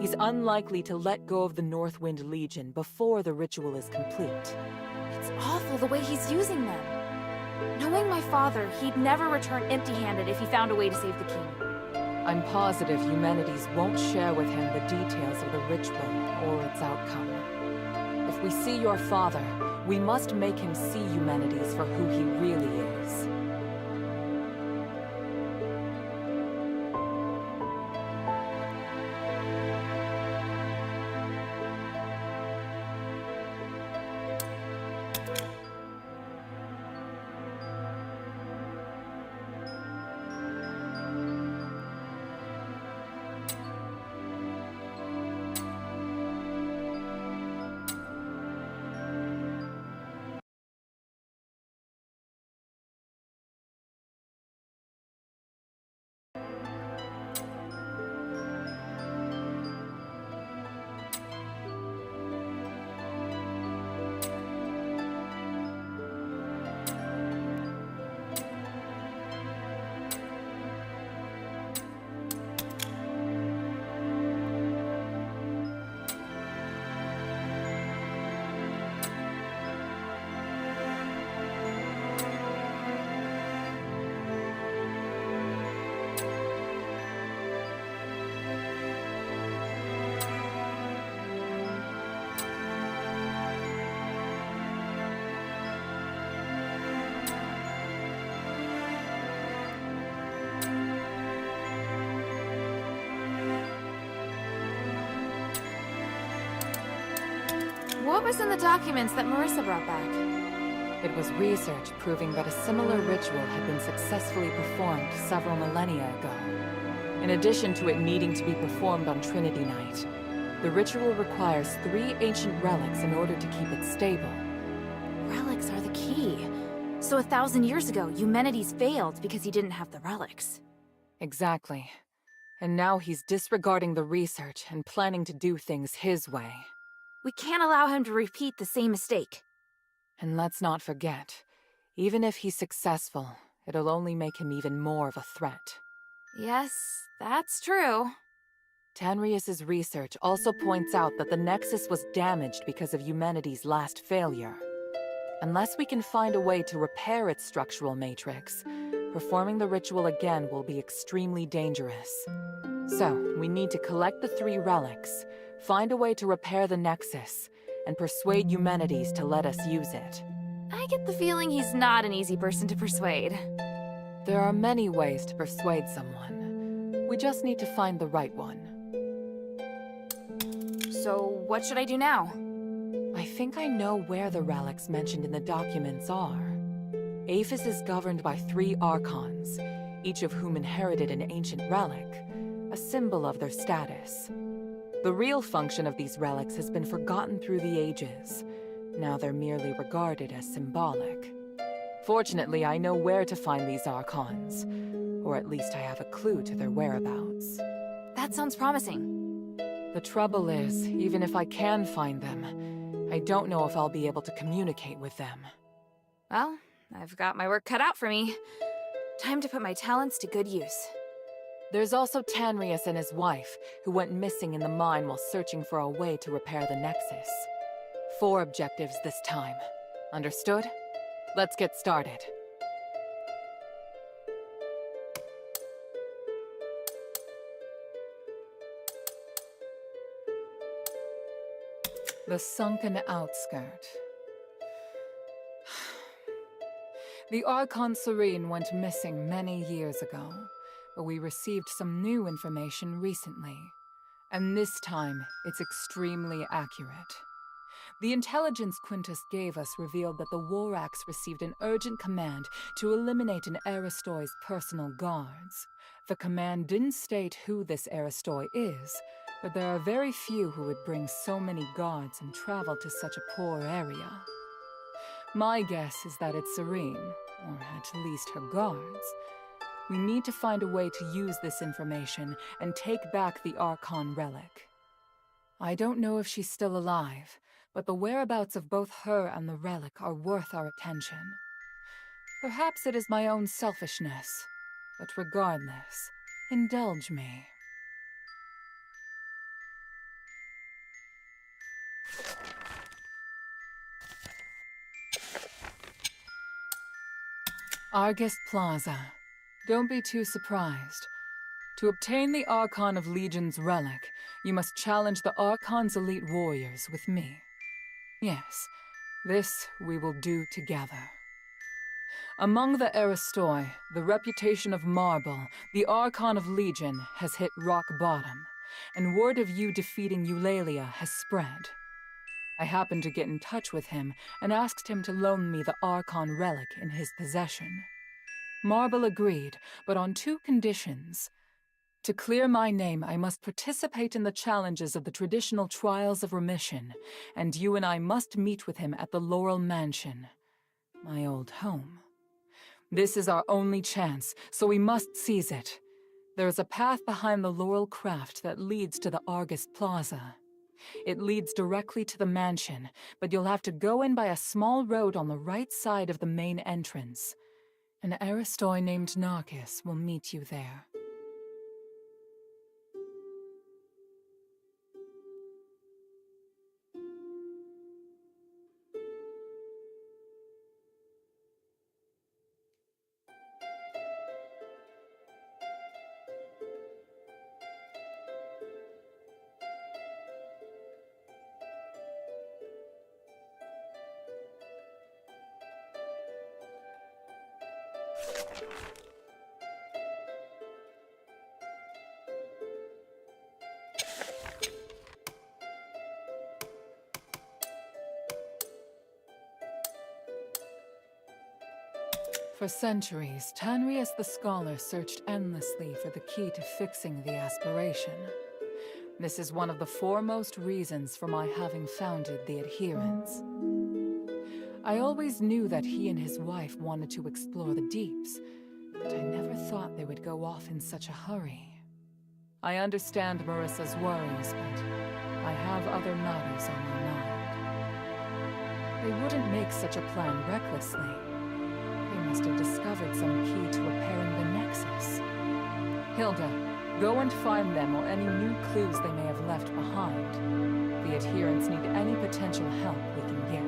He's unlikely to let go of the Northwind Legion before the ritual is complete. It's awful the way he's using them. Knowing my father, he'd never return empty-handed if he found a way to save the king. I'm positive Eumenides won't share with him the details of the ritual or its outcome. If we see your father, we must make him see Eumenides for who he really is. What was in the documents that Marissa brought back? It was research proving that a similar ritual had been successfully performed several millennia ago. In addition to it needing to be performed on Trinity Night, the ritual requires 3 ancient relics in order to keep it stable. Relics are the key. So 1,000 years ago, Eumenides failed because he didn't have the relics. Exactly. And now he's disregarding the research and planning to do things his way. We can't allow him to repeat the same mistake. And let's not forget, even if he's successful, it'll only make him even more of a threat. Yes, that's true. Tanrius's research also points out that the Nexus was damaged because of Eumenides' last failure. Unless we can find a way to repair its structural matrix, performing the ritual again will be extremely dangerous. So, we need to collect the 3 relics, find a way to repair the Nexus, and persuade Eumenides to let us use it. I get the feeling he's not an easy person to persuade. There are many ways to persuade someone. We just need to find the right one. So, what should I do now? I think I know where the relics mentioned in the documents are. Aphis is governed by 3 Archons, each of whom inherited an ancient relic, a symbol of their status. The real function of these relics has been forgotten through the ages. Now they're merely regarded as symbolic. Fortunately, I know where to find these Archons, or at least I have a clue to their whereabouts. That sounds promising. The trouble is, even if I can find them, I don't know if I'll be able to communicate with them. Well, I've got my work cut out for me. Time to put my talents to good use. There's also Tanrius and his wife, who went missing in the mine while searching for a way to repair the Nexus. 4 objectives this time. Understood? Let's get started. The sunken outskirt. The Archon Serene went missing many years ago, but we received some new information recently. And this time, it's extremely accurate. The intelligence Quintus gave us revealed that the Warax received an urgent command to eliminate an Aristoi's personal guards. The command didn't state who this Aristoi is, but there are very few who would bring so many guards and travel to such a poor area. My guess is that it's Serene, or at least her guards. We need to find a way to use this information and take back the Archon relic. I don't know if she's still alive, but the whereabouts of both her and the relic are worth our attention. Perhaps it is my own selfishness, but regardless, indulge me. Argus Plaza. Don't be too surprised. To obtain the Archon of Legion's relic, you must challenge the Archon's elite warriors with me. Yes, this we will do together. Among the Aristoi, the reputation of Marble, the Archon of Legion, has hit rock bottom, and word of you defeating Eulalia has spread. I happened to get in touch with him and asked him to loan me the Archon relic in his possession. Marble agreed, but on 2 conditions. To clear my name, I must participate in the challenges of the traditional trials of remission, and you and I must meet with him at the Laurel Mansion, my old home. This is our only chance, so we must seize it. There is a path behind the Laurel Craft that leads to the Argus Plaza. It leads directly to the mansion, but you'll have to go in by a small road on the right side of the main entrance. An Aristoi named Narcus will meet you there. For centuries, Tanrius the Scholar searched endlessly for the key to fixing the aspiration. This is one of the foremost reasons for my having founded the Adherents. I always knew that he and his wife wanted to explore the deeps, but I never thought they would go off in such a hurry. I understand Marissa's worries, but I have other matters on my mind. They wouldn't make such a plan recklessly. They must have discovered some key to repairing the Nexus. Hilda, go and find them or any new clues they may have left behind. The Adherents need any potential help we can get.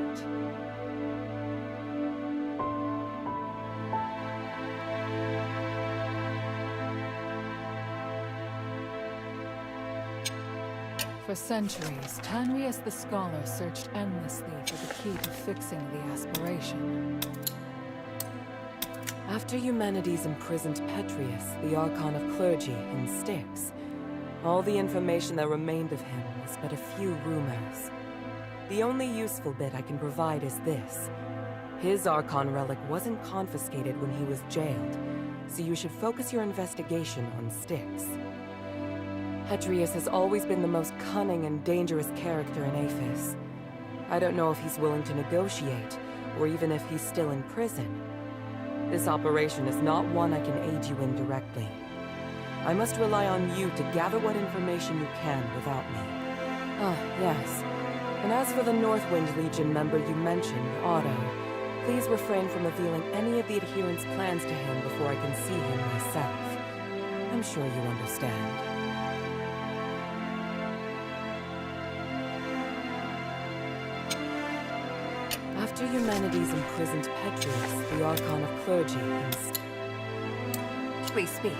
For centuries, Tanrius the Scholar searched endlessly for the key to fixing the aspiration. After Eumenides imprisoned Petrius, the Archon of Clergy, in Styx, All the information that remained of him was but a few rumors. The only useful bit I can provide is this. His Archon relic wasn't confiscated when he was jailed, so you should focus your investigation on Styx. Asterigos has always been the most cunning and dangerous character in Aphis. I don't know if he's willing to negotiate, or even if he's still in prison. This operation is not one I can aid you in directly. I must rely on you to gather what information you can without me. Ah, yes. And as for the Northwind Legion member you mentioned, Otto, please refrain from revealing any of the adherents' plans to him before I can see him myself. I'm sure you understand. After Humanities imprisoned Petrius, the Archon of Clergy, Please speak.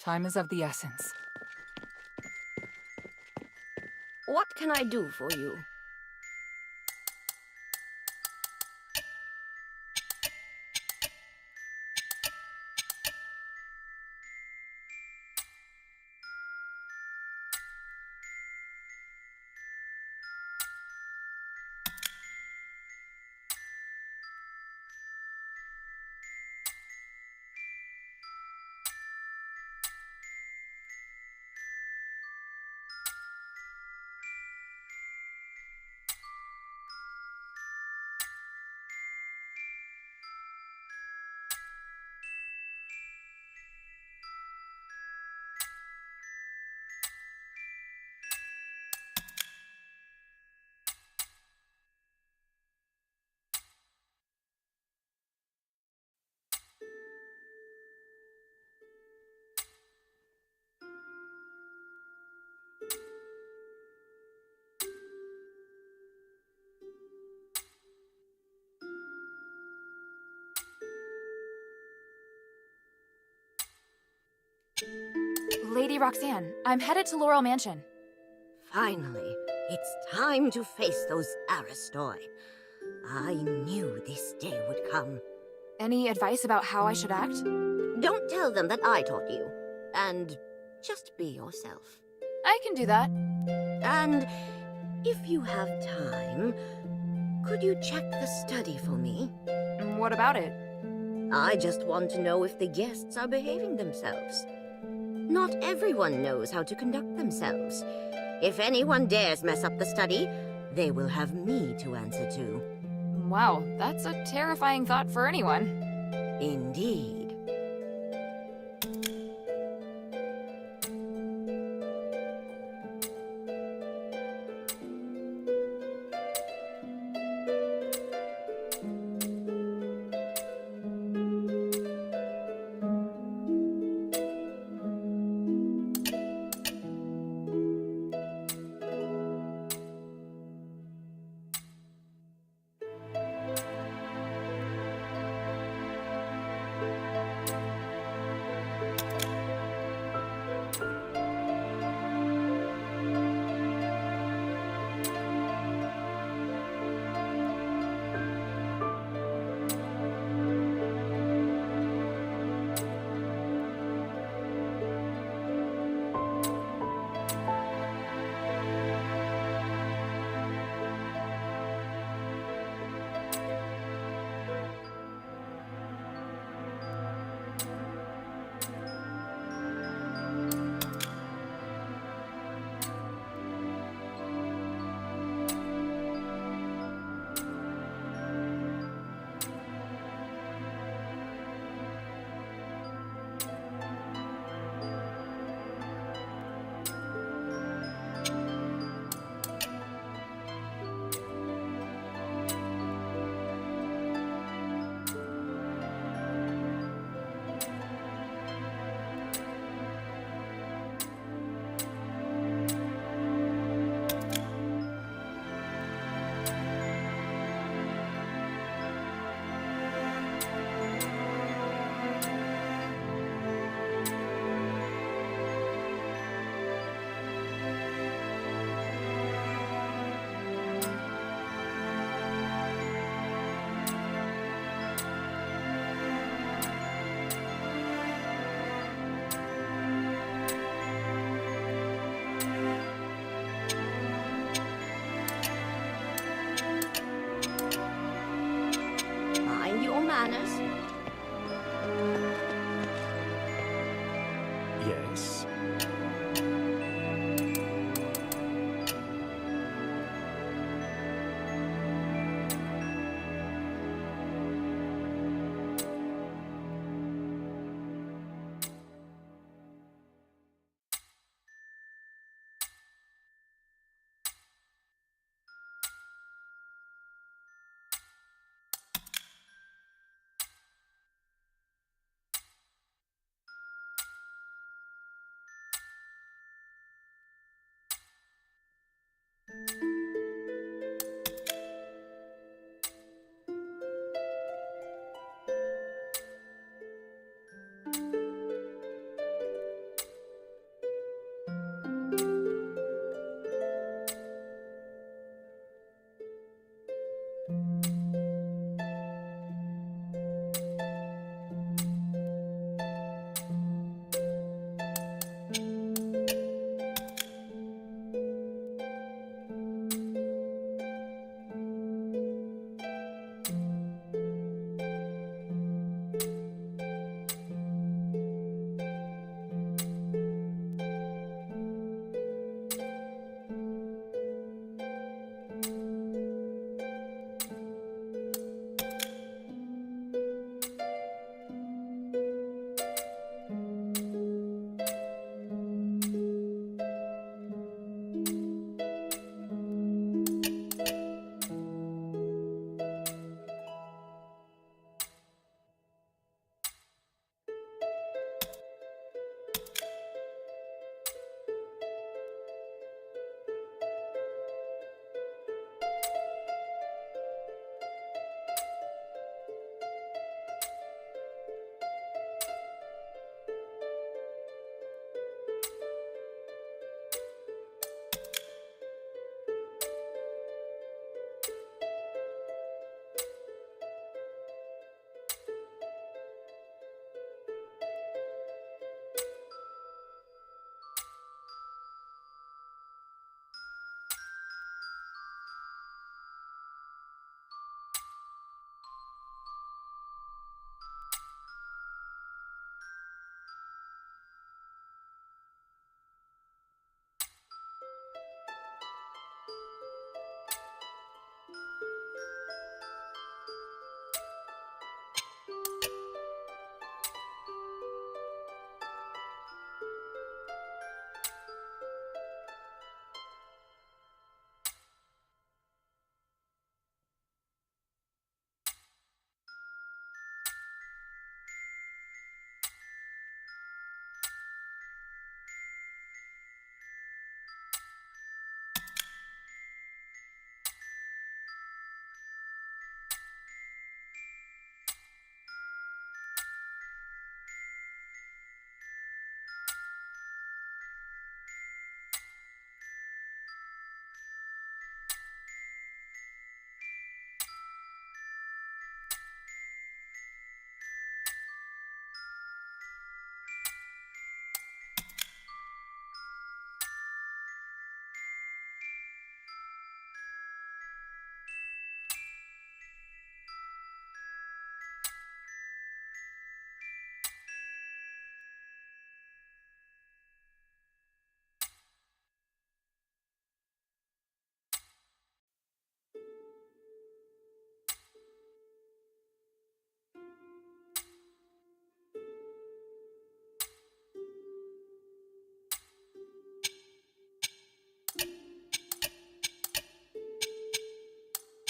Time is of the essence. What can I do for you? Lady Roxanne, I'm headed to Laurel Mansion. Finally, it's time to face those Aristoi. I knew this day would come. Any advice about how I should act? Don't tell them that I taught you. And just be yourself. I can do that. And if you have time, could you check the study for me? What about it? I just want to know if the guests are behaving themselves. Not everyone knows how to conduct themselves. If anyone dares mess up the study, they will have me to answer to. Wow, that's a terrifying thought for anyone. Indeed.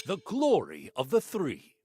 The glory of the three.